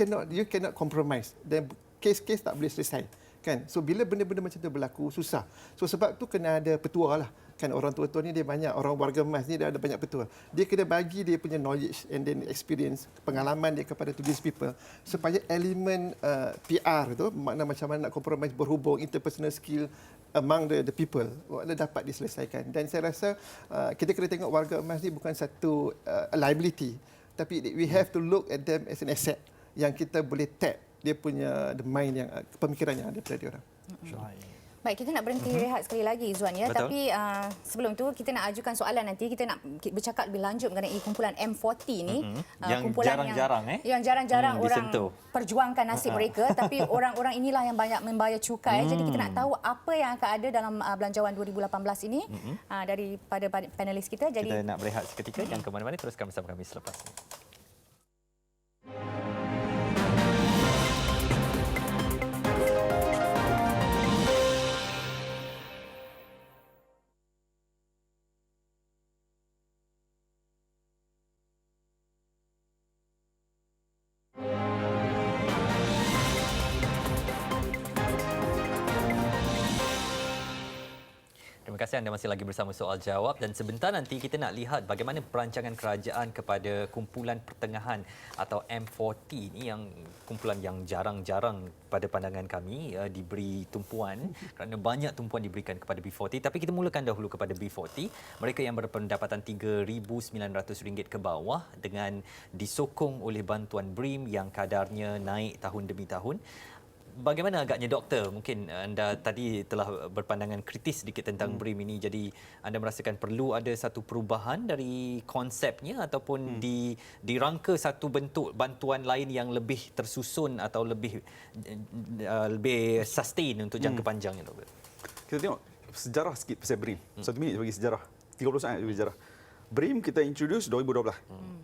cannot compromise. Dan kes-kes tak boleh selesai. Kan? So bila benda-benda macam tu berlaku, susah. So sebab tu kena ada petua lah. Kan orang tua-tua ni dia banyak, orang warga emas ni dia ada banyak petua. Dia kena bagi dia punya knowledge and then experience, pengalaman dia kepada to these people supaya elemen PR tu, makna macam mana nak compromise, berhubung, interpersonal skill among the people dapat diselesaikan. Dan saya rasa kita kena tengok warga emas ni bukan satu liability, tapi we have to look at them as an asset yang kita boleh tap dia punya the mind yang pemikiran yang ada pada dia orang.
Baik, kita nak berhenti rehat sekali lagi Zuan ya.
Betul.
Tapi sebelum tu kita nak ajukan soalan, nanti kita nak bercakap lebih lanjut mengenai kumpulan M40 ni.
Yang
Kumpulan
jarang-jarang,
yang jarang-jarang orang
disentuh.
perjuangkan nasib mereka, tapi orang-orang inilah yang banyak membayar cukai. Jadi kita nak tahu apa yang akan ada dalam belanjawan 2018 ini daripada panelis kita. Jadi
Kita nak berehat seketika, jangan ke mana-mana, teruskan bersama kami selepas ini. Terima kasih anda masih lagi bersama Soal Jawab, dan sebentar nanti kita nak lihat bagaimana perancangan kerajaan kepada kumpulan pertengahan atau M40 ni, yang kumpulan yang jarang-jarang pada pandangan kami diberi tumpuan kerana banyak tumpuan diberikan kepada B40. Tapi kita mulakan dahulu kepada B40, mereka yang berpendapatan RM3,900 ke bawah dengan disokong oleh bantuan BRIM yang kadarnya naik tahun demi tahun. Bagaimana agaknya doktor? Mungkin anda tadi telah berpandangan kritis sedikit tentang BRIM ini. Jadi anda merasakan perlu ada satu perubahan dari konsepnya ataupun dirangka satu bentuk bantuan lain yang lebih tersusun atau lebih sustain untuk jangka panjangnya, doktor?
Kita tengok sejarah sikit pasal BRIM. 1 minit bagi sejarah. 30 saat bagi sejarah. BRIM kita introduce 2012.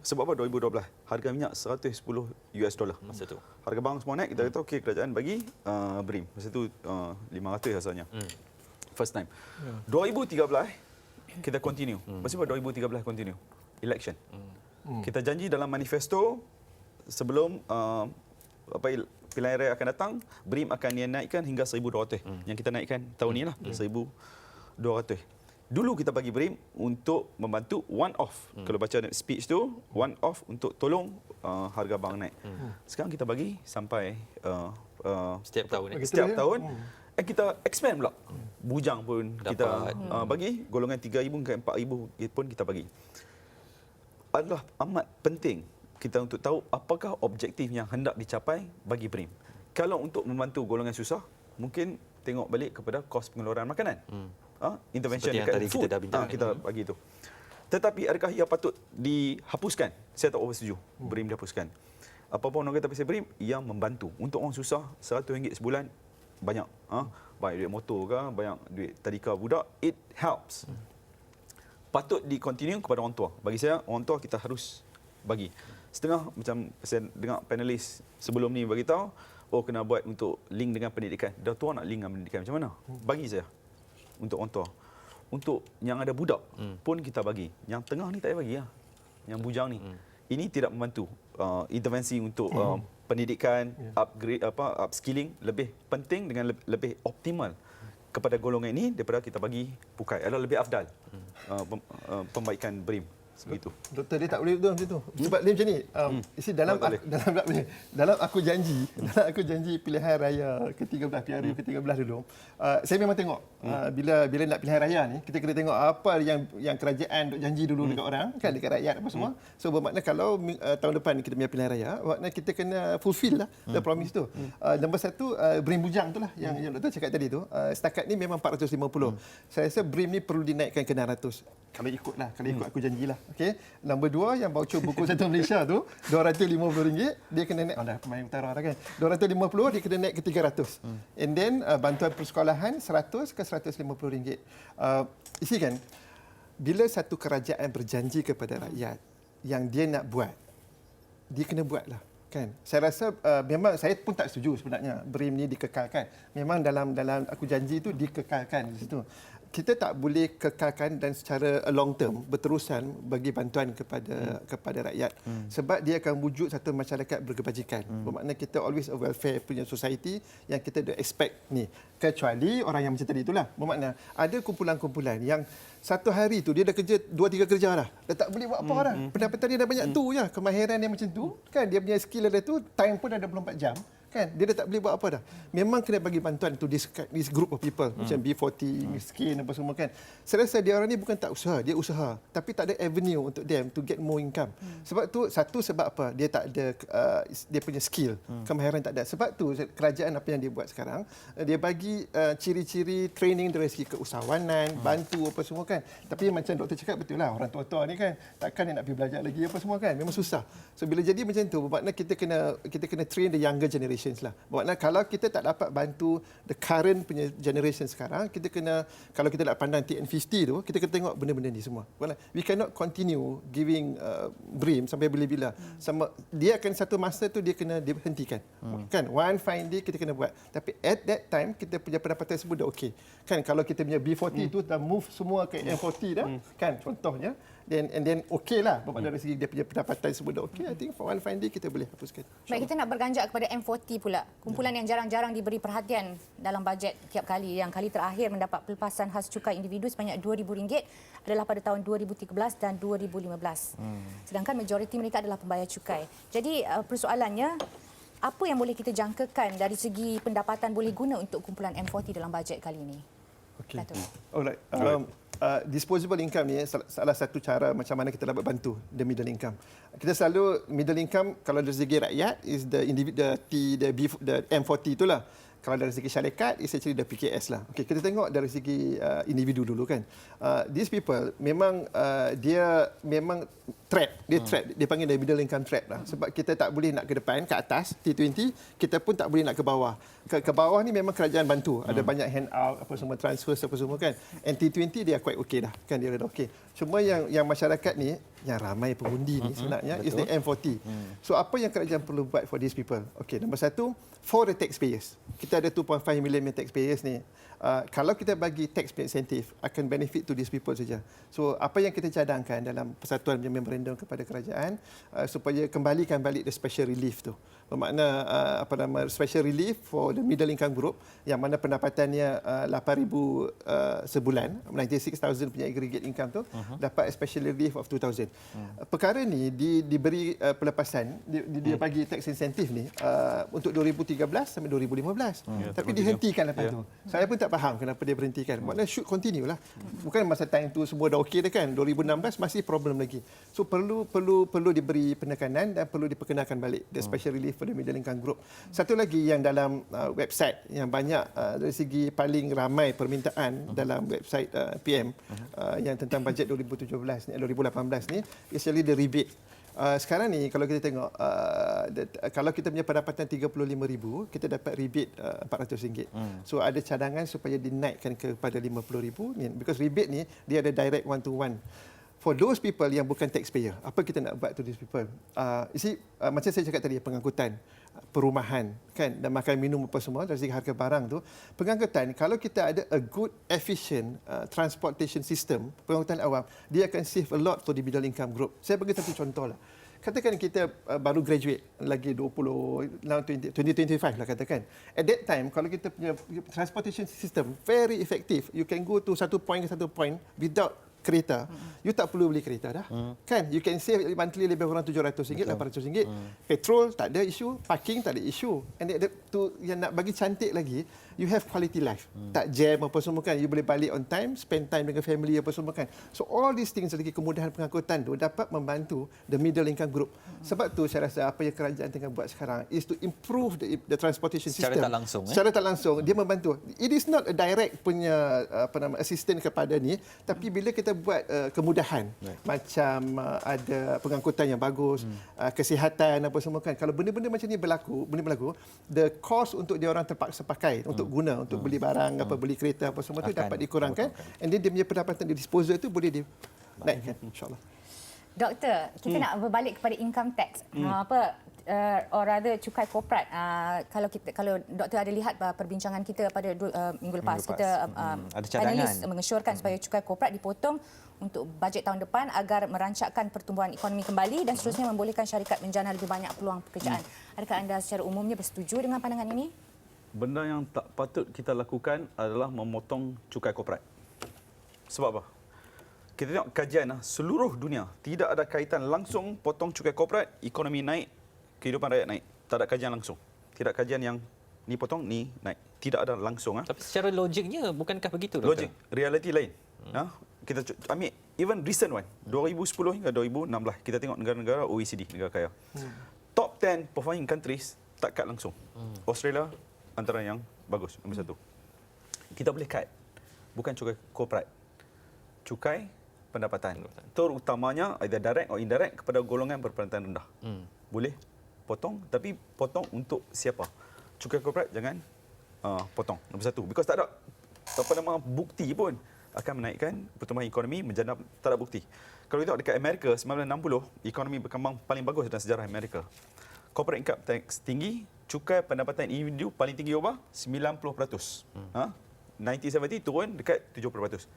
Sebab apa 2012? Harga minyak $110.
Masa tu.
Harga barang semua naik, kita kata okey, kerajaan bagi BRIM. Masa tu 500 rasanya. First time. 2013 kita continue. Maksud apa 2013 continue? Election. Kita janji dalam manifesto sebelum pilihan raya akan datang, BRIM akan dinaikkan hingga 1,200. Yang kita naikkan tahun ni lah, 1,200. Dulu kita bagi BRIM untuk membantu one off. Kalau baca speech tu, one off untuk tolong harga barang naik. Sekarang kita bagi sampai
Setiap tahun.
setiap tahun. Kita expand pula. Bujang pun kita bagi, golongan 3,000 ke 4,000 pun kita bagi. Adalah amat penting kita untuk tahu apakah objektif yang hendak dicapai bagi BRIM. Kalau untuk membantu golongan susah, mungkin tengok balik kepada kos pengeluaran makanan. Intervention
Seperti yang
dekat
tadi kita
food.
dah bincangkan.
Kita bagi itu. Tetapi adakah ia patut dihapuskan? Saya tak bersetuju. BRIM dihapuskan. Apa-apa orang kata pasal BRIM, ia membantu. Untuk orang susah, RM100 sebulan banyak. Baik duit motor ke, banyak duit tadika budak, it helps. Patut di-continue kepada orang tua. Bagi saya, orang tua kita harus bagi. Setengah macam saya dengar panelis sebelum ni bagi tahu, kena buat untuk link dengan pendidikan. Dah tua nak link dengan pendidikan macam mana? Bagi saya untuk orang tua. Untuk yang ada budak pun kita bagi. Yang tengah ni tak payah bagi lah. Yang bujang ni. Ini tidak membantu. Intervensi untuk pendidikan, upgrade upskilling lebih penting dengan lebih optimal kepada golongan ini daripada kita bagi pukai. Adalah lebih afdal pembaikan BRIM. Segitu.
Doktor dia tak boleh betul macam tu. Sebab dia macam ni. Dalam aku janji pilihan raya ke-13 PRU ke-13 dulu. Saya memang tengok bila nak pilihan raya ni, kita kena tengok apa yang kerajaan duk janji dulu dekat orang, kan, dekat rakyat apa semua. So bermakna kalau tahun depan kita punya pilihan raya, makna kita kena fulfill lah the promise tu. Nombor satu, BRIM bujang tu lah yang doktor cakap tadi tu. Setakat ni memang 450. Saya rasa BRIM ni perlu dinaikkan ke 600. Kalau ikut aku janjilah. Okey. Nombor dua, yang voucher buku satu Malaysia tu RM250, dia kena naik, dah pemain utara dah kan. RM250 dia kena naik ke RM300. And then bantuan persekolahan RM100 ke RM150. Isi kan, bila satu kerajaan berjanji kepada rakyat yang dia nak buat, dia kena buatlah. Kan? Saya rasa memang saya pun tak setuju sebenarnya BRIM ni dikekalkan. Memang dalam aku janji itu dikekalkan di situ. Kita tak boleh kekalkan dan secara long term berterusan bagi bantuan kepada rakyat, sebab dia akan wujud satu masyarakat berkebajikan. Bermakna kita always a welfare punya society yang kita do expect ni, kecuali orang yang macam tadi itulah. Bermakna ada kumpulan-kumpulan yang satu hari tu dia dah kerja 2-3 kerja dah tak boleh buat apa dah. Pendapatan dia dah banyak tu je, kemahiran dia macam tu kan, dia punya skill ada tu, time pun dah 24 jam kan, dia dah tak boleh buat apa dah. Memang kena bagi bantuan to this group of people, macam B40, miskin apa semua kan. Saya rasa dia orang ni bukan tak usaha, dia usaha, tapi tak ada avenue untuk them to get more income. Sebab tu, satu sebab apa? Dia tak ada dia punya skill, kemahiran tak ada. Sebab tu kerajaan apa yang dia buat sekarang, dia bagi ciri-ciri training dari segi keusahawanan, bantu apa semua kan. Tapi macam doktor cakap betul lah, orang tua-tua ni kan takkan dia nak pergi belajar lagi apa semua kan, memang susah. So bila jadi macam tu, bermakna kita kena train the younger generation lah. Bermakna kalau kita tak dapat bantu the current punya generation sekarang, kita kena, kalau kita nak pandang TN50 tu, kita kena tengok benda-benda ni semua. Bermakna we cannot continue giving BRIM sampai bila-bila. Sama, dia akan satu masa tu dia kena dihentikan. Kan, one fine day kita kena buat. Tapi at that time kita punya pendapatan semua dah okey. Kan, kalau kita punya B40 tu dah move semua ke M40 dah, kan, contohnya, then okey lah. Bermakna dari segi dia punya pendapatan semua dah okey. I think for one fine day kita boleh hapuskan.
Baik, kita nak berganjak kepada M40 pula. Kumpulan yang jarang-jarang diberi perhatian dalam bajet tiap kali. Yang kali terakhir mendapat pelepasan khas cukai individu sebanyak RM2,000 adalah pada tahun 2013 dan 2015. Sedangkan majoriti mereka adalah pembayar cukai. Jadi persoalannya, apa yang boleh kita jangkakan dari segi pendapatan boleh guna untuk kumpulan M40 dalam bajet kali ini?
Okay. Alright. Disposable income ni salah satu cara macam mana kita dapat bantu the middle income. Kita selalu middle income kalau dari segi rakyat is the M40 itulah. Kalau dari segi syarikat, is actually the PKS lah. Okay, kita tengok dari segi individu dulu kan. These people memang dia memang trap. Dia panggil the middle income trap lah. Sebab kita tak boleh nak ke depan, ke atas, T20, kita pun tak boleh nak ke bawah. Ke bawah ni memang kerajaan bantu. Ada banyak handout, apa semua, transfer, apa semua kan. And T20 dia quite okay dah. Kan, dia dah okay. Cuma yang masyarakat ni, yang ramai pengundi ni sebenarnya, is the M40. So apa yang kerajaan perlu buat for these people? Okay, nombor satu, for the taxpayers. Kita ada 2.5 million taxpayers ni. Kalau kita bagi tax incentive, akan benefit to these people saja. So apa yang kita cadangkan dalam persatuan memorandum kepada kerajaan, supaya kembalikan balik the special relief tu. Bermakna special relief for the middle income group yang mana pendapatannya 8,000 sebulan, 96,000 punya aggregate income tu, dapat special relief of 2,000. Perkara ni diberi pelepasan, dia bagi tax incentive ni untuk 2013 2013 sampai 2015. Tapi dihentikan lepas tu. Saya pun tak faham kenapa dia berhentikan. Maknanya should continue lah. Bukan masa time tu semua dah okey dah kan. 2016 masih problem lagi. So perlu diberi penekanan dan perlu diperkenalkan balik the special relief for the middle income group. Satu lagi yang dalam website yang banyak dari segi paling ramai permintaan dalam website PM yang tentang bajet 2018 ni actually the rebate. Sekarang ni kalau kita tengok kalau kita punya pendapatan 35,000 kita dapat rebate RM400. So ada cadangan supaya dinaikkan kepada 50,000 because rebate ni dia ada direct one to one. For those people yang bukan taxpayer, apa kita nak buat to these people? Macam saya cakap tadi, pengangkutan, perumahan, kan, dan makan minum apa semua dari segi harga barang tu. Pengangkutan, kalau kita ada a good, efficient transportation system, pengangkutan awam, dia akan save a lot for the middle income group. Saya bagi satu contoh lah. Katakan kita baru graduate, lagi 2025 lah katakan. At that time, kalau kita punya transportation system very effective, you can go to satu point ke satu point without kereta, you tak perlu beli kereta dah. Kan? You can save monthly lebih kurang RM700, RM800. Petrol tak ada isu, parking tak ada isu. And yang nak bagi cantik lagi, you have quality life. Tak jam apa semua kan. You boleh balik on time, spend time dengan family apa semua kan. So all these things lagi kemudahan pengangkutan tu dapat membantu the middle income group. Sebab tu saya rasa apa yang kerajaan tengah buat sekarang is to improve the transportation system.
Secara tak langsung.
Secara tak langsung dia membantu. It is not a direct punya assistant kepada ni, tapi bila kita buat kemudahan macam ada pengangkutan yang bagus, kesihatan apa semua kan. Kalau benda-benda macam ni berlaku, the cost untuk dia orang terpaksa pakai untuk guna untuk beli barang apa beli kereta apa semua tu dapat dikurangkan, and then dia punya pendapatan di disposal tu boleh dinaikkan insya-Allah.
Doktor, kita nak berbalik kepada income tax. Or rather cukai korporat. Kalau doktor ada lihat perbincangan kita pada minggu lepas, kita
ada cadangan
panelis mengesyorkan supaya cukai korporat dipotong untuk bajet tahun depan agar merancakkan pertumbuhan ekonomi kembali dan seterusnya membolehkan syarikat menjana lebih banyak peluang pekerjaan. Adakah anda secara umumnya bersetuju dengan pandangan ini?
Benda yang tak patut kita lakukan adalah memotong cukai korporat. Sebab apa? Kita tengok kajian seluruh dunia tidak ada kaitan langsung potong cukai korporat, ekonomi naik, kehidupan rakyat naik. Tak ada kajian langsung. Tidak kajian yang ni potong, ni naik. Tidak ada langsung.
Tapi secara logiknya bukankah begitu, Doktor?
Logik, realiti lain. Kita ambil even recent one, 2010 hingga 2016. Kita tengok negara-negara OECD, negara kaya. Top 10 performing countries tak cut langsung. Australia antara yang bagus, nombor satu. Kita boleh cut. Bukan cukai korporat. Cukai pendapatan. Terutamanya either direct or indirect kepada golongan berpendapatan rendah. Boleh potong, tapi potong untuk siapa? Cukai korporat jangan potong. Nombor satu. Because tak ada bukti pun akan menaikkan pertumbuhan ekonomi menjana, tak ada bukti. Kalau kita tengok dekat Amerika 1960, ekonomi berkembang paling bagus dalam sejarah Amerika. Corporate income tax tinggi, cukai pendapatan individu paling tinggi berapa? 90%. 1970 turun dekat 70%.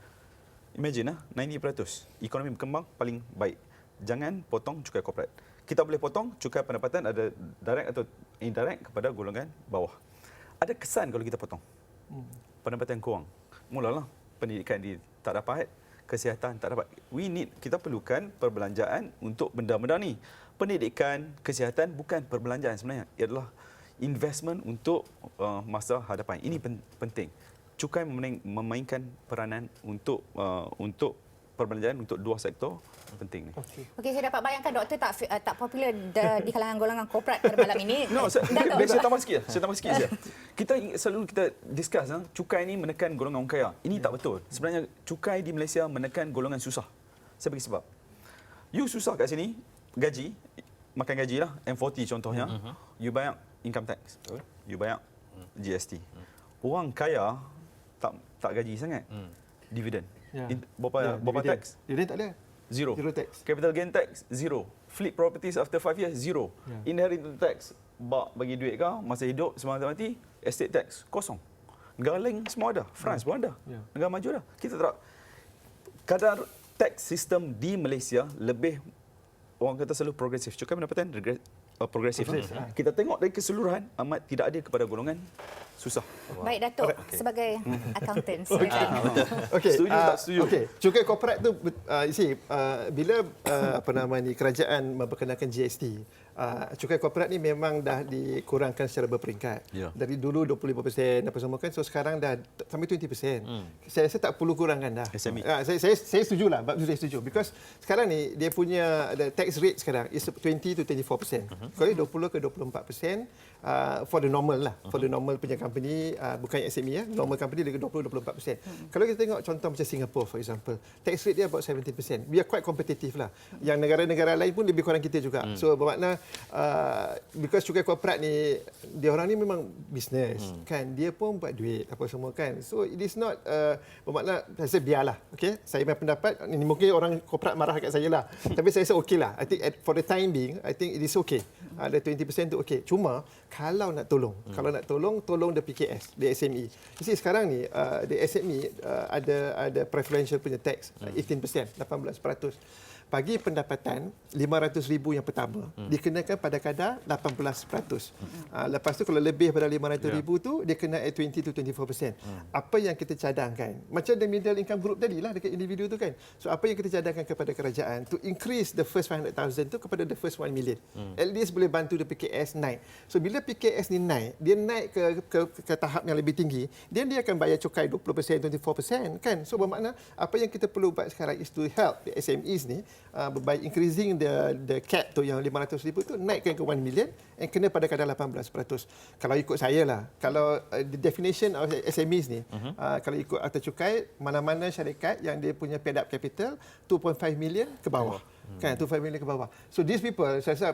Imagine 90%. Ekonomi berkembang paling baik. Jangan potong cukai korporat. Kita boleh potong cukai pendapatan ada direct atau indirect kepada golongan bawah. Ada kesan kalau kita potong. Pendapatan kurang. Mulalah pendidikan tak dapat, kesihatan tak dapat. Kita perlukan perbelanjaan untuk benda-benda ni. Pendidikan, kesihatan bukan perbelanjaan sebenarnya. Ia adalah investment untuk masa hadapan. Ini penting. Cukai memainkan peranan untuk perbelanjaan untuk dua sektor penting ni.
Okey, saya dapat bayangkan doktor tak popular di kalangan golongan korporat pada malam ini.
Saya tambah sikit. Kita selalu discuss cukai ni menekan golongan orang kaya. Ini tak betul. Sebenarnya cukai di Malaysia menekan golongan susah. Saya bagi sebab. You susah kat sini, gaji, makan gaji lah, M40 contohnya. You bayar income tax. You bayar GST. Orang kaya tak gaji sangat. Dividen. Berapa tax?
Dividen tak ada.
Zero.
Zero tax.
Capital gain tax, zero. Flip properties after 5 years, zero. Inheritance tax, bagi duit kau, masa hidup, semasa mati, estate tax, kosong. Negara lain semua ada. France pun ada. Negara maju ada. Kita tak. Kadar tax system di Malaysia lebih, orang kata selalu progresif. Cukai pendapatan progresif. Kita tengok dari keseluruhan, amat tidak adil kepada golongan susah.
Baik Datuk, sebagai accountant. silakan.
Okey.
Setuju tak setuju?
Okey, cukai korporat tu bila kerajaan memperkenalkan GST, cukai korporat ni memang dah dikurangkan secara berperingkat.
Ya.
Dari dulu 25% apa semua kan, so sekarang dah sampai 20%. Saya rasa tak perlu kurangkan dah.
SME.
Saya setujulah, saya setuju because sekarang ni dia punya the tax rate sekarang is 20 to 24%. Kalau 20 ke 24% for the normal lah. For the normal punya company, bukan SME ya, normal company dia 20-24%. Kalau kita tengok contoh macam Singapore for example, tax rate dia about 17%. We are quite competitive lah. Yang negara-negara lain pun lebih kurang kita juga. So bermakna because cukai korporat ni, dia orang ni memang bisnes kan, dia pun buat duit apa semua kan. So it is not bermakna saya biarlah. Okey, saya punya pendapat ini mungkin orang korporat marah kat saya lah. Tapi saya rasa okey lah. I think for the time being, I think it is okay. Ada 20% tu okey. Cuma kalau nak tolong the PKS, the SME. You see sekarang ni the SME ada preferential punya tax 18%, 18%. Bagi pendapatan 500,000 yang pertama dikenakan pada kadar 18%. Lepas tu kalau lebih pada 500,000 tu dia kena at 20 to 24%. Apa yang kita cadangkan macam the middle income group tadilah dekat individu tu kan. So apa yang kita cadangkan kepada kerajaan to increase the first 500,000 tu kepada the first 1 million. At least boleh bantu the PKS naik. So bila PKS ni naik, dia naik ke tahap yang lebih tinggi, dia akan bayar cukai 20%, 24% kan. So bermakna apa yang kita perlu buat sekarang is to help the SMEs ni by increasing the cap tu yang 500,000 tu naikkan ke 1 million and kena pada kadar 18%. Kalau ikut saya lah, kalau the definition of SMEs ni, kalau ikut akta cukai, mana-mana syarikat yang dia punya paid up capital 2.5 million ke bawah. Kan, 2.5 million ke bawah. So these people, saya rasa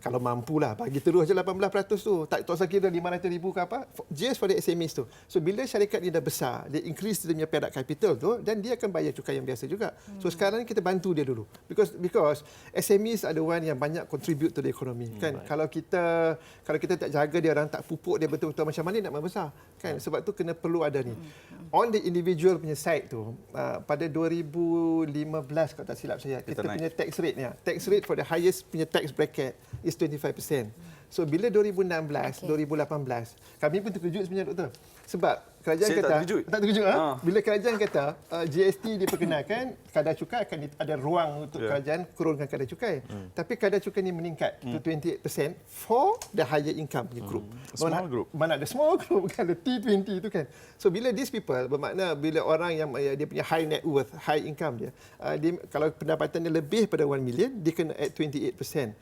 kalau mampulah bagi terus je 18% tu, tak usah kira 500,000 ke apa, just for the SMEs tu. So bila syarikat ni dah besar, dia increase dia punya paid up capital tu, dan dia akan bayar cukai yang biasa juga. So sekarang ni kita bantu dia dulu, because SMEs are the one yang banyak contribute to the economy kan. Kalau kita tak jaga dia, orang tak pupuk dia betul-betul, macam mana nak membesar kan. Sebab tu kena perlu ada ni. On the individual punya side tu, pada 2015 kalau tak silap saya, kita punya tax rate ni, tax rate for the highest punya tax bracket is 25%. So bila 2016, 2018, kami pun terkejut sebenarnya doktor. Sebab kerajaan
saya
kata
tak terkejut.
bila kerajaan kata GST diperkenalkan, kadar cukai akan ada ruang untuk kerajaan kurangkan kadar cukai. Tapi kadar cukai ni meningkat to 28% for the higher income punya group.
Small group.
Mana ada small group kan, the T20 tu kan. So bila these people, bermakna bila orang yang dia punya high net worth, high income dia kalau pendapatan dia lebih pada 1 million, dia kena at 28%.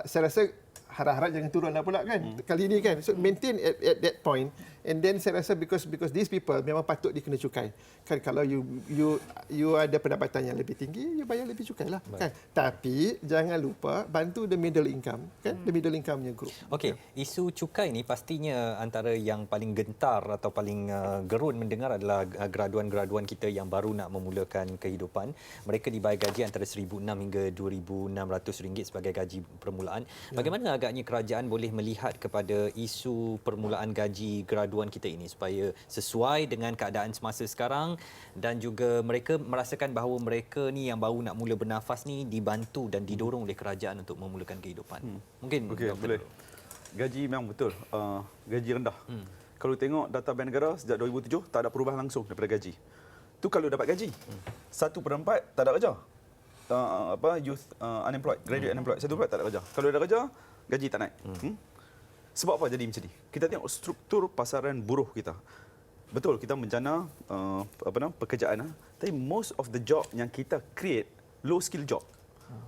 Saya rasa harap-harap jangan turun lah pula kan kali ni kan. So maintain at that point, and then saya rasa because these people memang patut dikena cukai kan. Kalau you ada pendapatan yang lebih tinggi, you bayar lebih cukai lah kan. Tapi jangan lupa bantu the middle income kan, the middle income punya group.
Okey, isu cukai ni pastinya antara yang paling gentar atau paling gerun mendengar adalah graduan-graduan kita yang baru nak memulakan kehidupan. Mereka dibayar gaji antara RM1,600 hingga RM2,600 sebagai gaji permulaan. Bagaimana agaknya kerajaan boleh melihat kepada isu permulaan gaji graduan kita ini supaya sesuai dengan keadaan semasa sekarang, dan juga mereka merasakan bahawa mereka ni yang baru nak mula bernafas ni dibantu dan didorong oleh kerajaan untuk memulakan kehidupan. Mungkin
Okey, boleh. Gaji memang betul, gaji rendah. Kalau tengok data Bank Negara sejak 2007 tak ada perubahan langsung daripada gaji. Tu kalau dapat gaji. 1/4 tak ada kerja. Youth unemployed, graduate unemployed. 1/4 tak ada kerja. Kalau ada kerja, gaji tak naik. Sebab apa jadi macam ni? Kita tengok struktur pasaran buruh kita. Betul kita menjana pekerjaan, tapi most of the job yang kita create low skill job.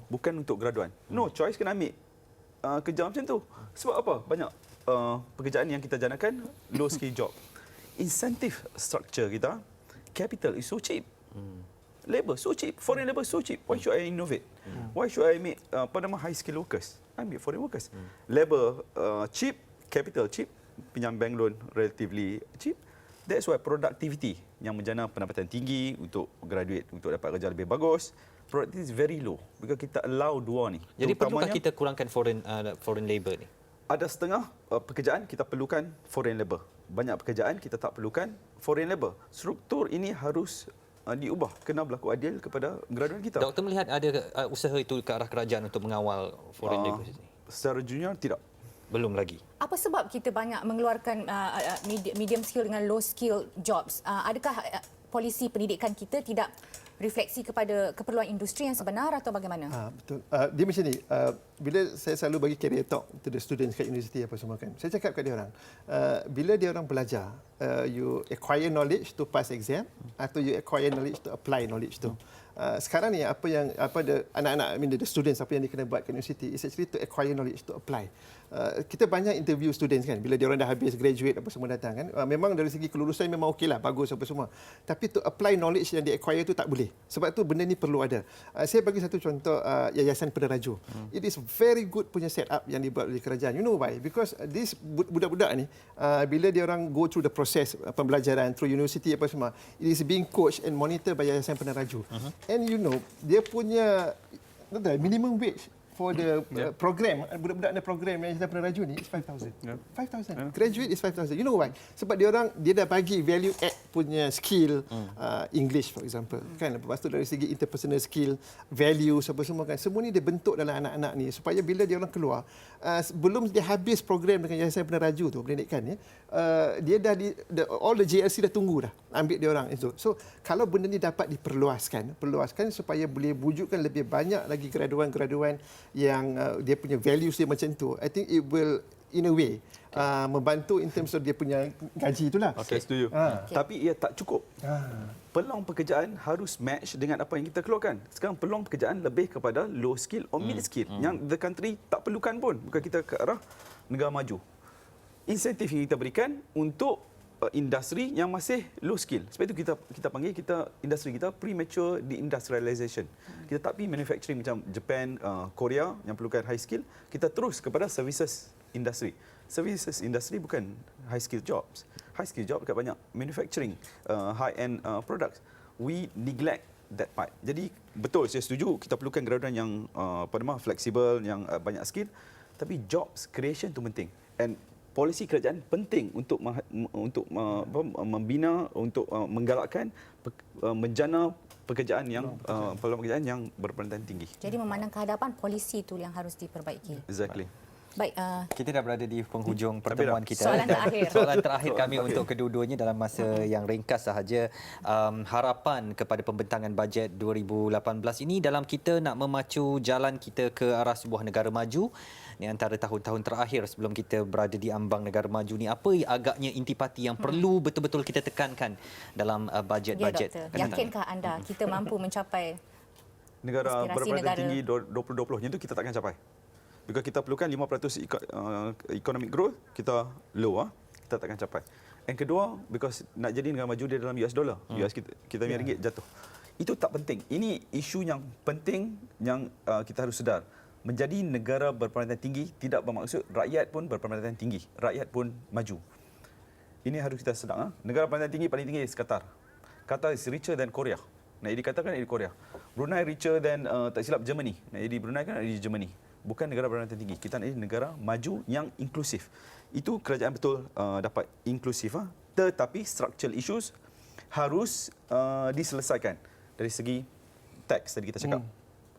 Bukan untuk graduan. No choice kena ambil kerja macam tu. Sebab apa? Banyak pekerjaan yang kita janakan low skill job. Incentive structure kita, capital is so cheap. Labor so cheap, foreign labor so cheap. Why should I innovate? Why should I make high skill workers? I make foreign workers. Labor cheap, capital cheap, pinjam bank loan relatively cheap. That's why productivity yang menjana pendapatan tinggi untuk graduate, untuk dapat kerja lebih bagus, productivity is very low because kita allow dua ni.
Jadi perlukah kita kurangkan foreign labor ni?
Ada setengah pekerjaan kita perlukan foreign labor. Banyak pekerjaan kita tak perlukan foreign labor. Struktur ini harus diubah, kena berlaku adil kepada graduan kita.
Doktor melihat ada usaha itu ke arah kerajaan untuk mengawal foreign labor ini?
Secara junior tidak.
Belum lagi.
Apa sebab kita banyak mengeluarkan medium skill dengan low skill jobs? Adakah polisi pendidikan kita tidak refleksi kepada keperluan industri yang sebenar atau bagaimana?
Betul. Dia macam ni, bila saya selalu bagi career talk to the students kat universiti apa semua kan, saya cakap kat dia orang, bila dia orang belajar, you acquire knowledge to pass exam atau you acquire knowledge to apply knowledge tu. Sekarang ni anak-anak, the students, apa yang dia kena buat kat universiti is actually to acquire knowledge to apply. Kita banyak interview students kan, bila dia orang dah habis graduate apa semua datang kan, memang dari segi kelulusan memang okeylah, bagus apa semua, tapi to apply knowledge yang dia acquire tu tak boleh. Sebab tu benda ni perlu ada. Saya bagi satu contoh, Yayasan Peneraju. It is very good punya setup yang dibuat oleh kerajaan. You know why? Because this budak-budak ni, bila dia orang go through the process pembelajaran through university apa semua, it is being coached and monitored by Yayasan Peneraju. And you know, dia punya minimum wage for the program, budak-budak ada program yang Yayasan Peneraju ni is 5,000. 5,000. Graduate is 5,000. You know why? Sebab dia dah bagi value add punya skill, English for example. Kan, lepas tu dari segi interpersonal skill, values apa semua kan. Semua ni dia bentuk dalam anak-anak ni supaya bila dia orang keluar, sebelum dia habis program dengan Yayasan Peneraju tu, pendidikan ni, dia dah all the JLC dah tunggu dah ambil dia orang itu. So kalau benda ni dapat diperluaskan supaya boleh wujudkan lebih banyak lagi graduan-graduan yang dia punya values dia macam tu, I think it will in a way membantu in terms of dia punya gaji itulah.
Saya setuju. Tapi ia tak cukup. Peluang pekerjaan harus match dengan apa yang kita keluarkan. Sekarang peluang pekerjaan lebih kepada low skill or mid skill yang the country tak perlukan pun. Bukan kita ke arah negara maju. Insentif yang kita berikan untuk industri yang masih low skill. Sebab itu kita panggil industri kita premature deindustrialization. Kita tak pergi manufacturing macam Japan, Korea yang perlukan high skill. Kita terus kepada services industry. Services industry bukan high skill jobs. High skill job dekat banyak manufacturing, high end products. We neglect that part. Jadi betul, saya setuju kita perlukan graduan yang fleksibel, yang banyak skill. Tapi jobs creation itu penting. And polisi kerajaan penting untuk membina, untuk menggalakkan, menjana pekerjaan yang peluang pekerjaan yang berpendapatan tinggi.
Jadi memandang ke hadapan, polisi itu yang harus diperbaiki.
Exactly.
Baik,
Kita dah berada di penghujung pertemuan kita.
Soalan terakhir.
Soalan terakhir kami untuk kedua-duanya dalam masa yang ringkas sahaja. Harapan kepada pembentangan bajet 2018 ini dalam kita nak memacu jalan kita ke arah sebuah negara maju. Ini antara tahun-tahun terakhir sebelum kita berada di ambang negara maju ni, apa agaknya intipati yang perlu betul-betul kita tekankan dalam bajet-bajet?
Ya, Doktor. Yakinkah anda kita mampu mencapai
negara
aspirasi
berpendapatan
negara
tinggi 2020, yang itu kita takkan capai. Because kita perlukan 5% economic growth, kita low, kita takkan capai. And kedua, because nak jadi negara maju dia dalam US dollar. US kita punya ringgit jatuh. Itu tak penting. Ini isu yang penting yang kita harus sedar. Menjadi negara berpendapatan tinggi tidak bermaksud rakyat pun berpendapatan tinggi, rakyat pun maju. Ini harus kita sedar. Negara berpendapatan tinggi paling tinggi is Qatar. Qatar is richer than Korea. Nak jadi Qatar kan jadi Korea. Brunei richer than tak silap Germany. Nak jadi Brunei kan jadi Germany. Bukan negara berpendapatan tinggi. Kita nak jadi negara maju yang inklusif. Itu kerajaan betul dapat inklusif. Tetapi structural issues harus diselesaikan. Dari segi tax tadi kita cakap.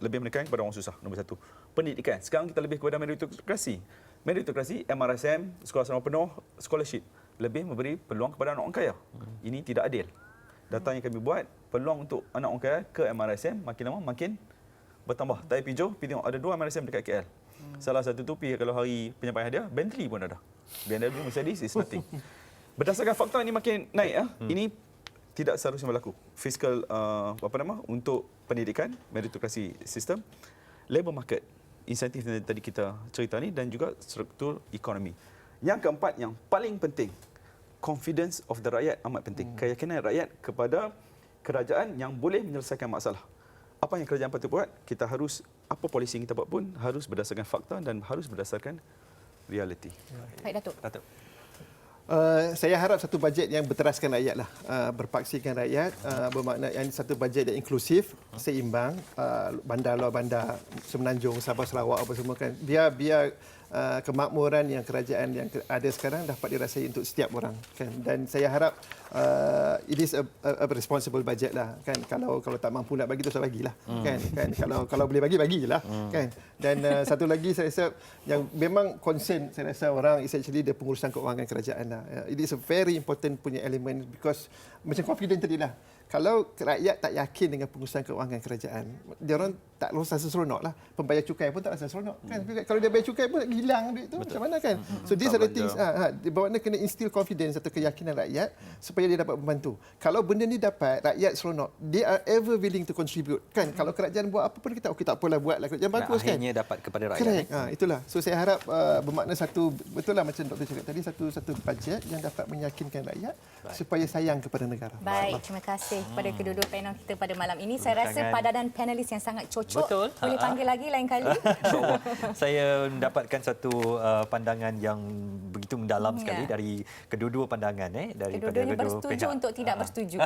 Lebih menekan kepada orang susah, nombor satu. Pendidikan. Sekarang kita lebih kepada meritokrasi. Meritokrasi, MRSM, sekolah asrama penuh, scholarship. Lebih memberi peluang kepada anak orang kaya. Ini tidak adil. Data yang kami buat, peluang untuk anak orang kaya ke MRSM makin lama makin bertambah. Tak pergi jauh, pergi tengok ada 2 MRSM dekat KL. Salah satu tu pergi kalau hari penyampaian hadiah, Bentley pun ada. BMW, Mercedes is nothing. Berdasarkan fakta ini makin naik. Ini tidak seharusnya berlaku. Fiskal untuk pendidikan, meritokrasi sistem, labour market, insentif yang tadi kita cerita ni, dan juga struktur ekonomi. Yang keempat yang paling penting, confidence of the rakyat amat penting. Keyakinan rakyat kepada kerajaan yang boleh menyelesaikan masalah. Apa yang kerajaan patut buat, kita harus, apa polisi yang kita buat pun harus berdasarkan fakta dan harus berdasarkan realiti.
Baik, Datuk.
Saya harap satu bajet yang berteraskan rakyat lah, berpaksikan rakyat, bermakna yang satu bajet yang inklusif, seimbang, bandar luar bandar Semenanjung, Sabah, Sarawak apa semua kan, biar kemakmuran yang kerajaan yang ada sekarang dapat dirasai untuk setiap orang kan. Dan saya harap it is a responsible budget lah kan. Kalau tak mampu nak bagi tu saya bagilah kan. Kalau boleh bagi je lah kan. Dan satu lagi saya rasa yang memang concern saya rasa orang is actually the pengurusan keuangan kerajaan lah. It is a very important punya element because macam confident tadi lah. Kalau rakyat tak yakin dengan pengurusan keuangan kerajaan, dia orang tak rasa seronok lah. Pembayar cukai pun tak rasa seronok kan. Kalau dia bayar cukai pun hilang duit tu macam mana kan. So these are the things bagaimana kena instill confidence atau keyakinan rakyat supaya dia dapat membantu. Kalau benda ni dapat rakyat seronok, they are ever willing to contribute kan. Kalau kerajaan buat apa pun kita okey tak apalah buatlah kerajaan bagus kan.
Akhirnya dapat kepada rakyat.
Correct. Itulah. So saya harap bermakna satu betul lah macam doktor cakap tadi satu budget yang dapat meyakinkan rakyat supaya sayang kepada negara.
Baik, terima kasih kepada kedua-dua panel kita pada malam ini. Saya rasa padanan panelis yang sangat cocok.
Betul.
Boleh panggil lagi lain kali.
Saya mendapatkan satu pandangan yang begitu mendalam sekali dari kedua-dua pandangan daripada
Kedua-duanya
kedua
bersetuju
pihak.
untuk tidak bersetuju.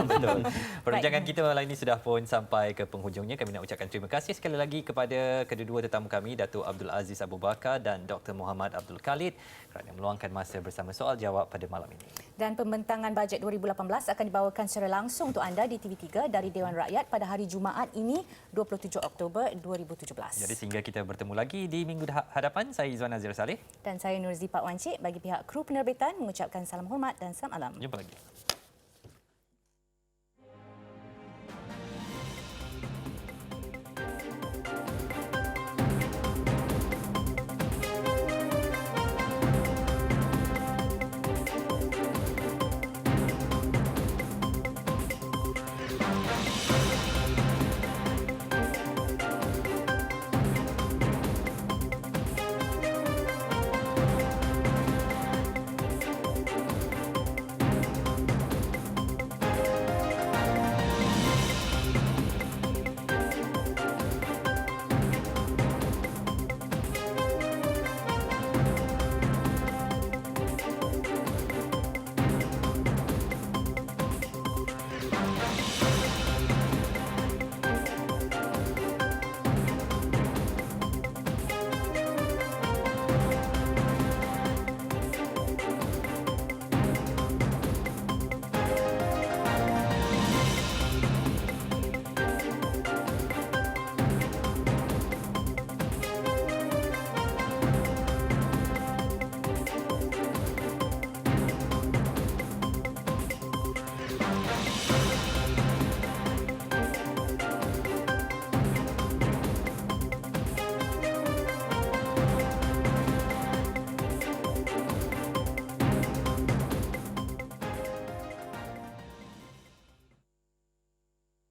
Betul. Perbincangan kita malam ini sudah pun sampai ke penghujungnya. Kami nak ucapkan terima kasih sekali lagi kepada kedua-dua tetamu kami, Datuk Abdul Aziz Abu Bakar dan Dr. Muhammad Abdul Khalid kerana meluangkan masa bersama Soal Jawab pada malam ini.
Dan pembentangan bajet 2018 akan dibawakan secara langsung untuk anda di TV3 dari Dewan Rakyat pada hari Jumaat ini 27 Oktober 2017.
Jadi sehingga kita bertemu lagi di minggu hadapan, saya Izwan Azir Saleh
Dan saya Nurzi Pak Wancik bagi pihak kru penerbitan mengucapkan salam hormat dan salam alam.
Jumpa lagi.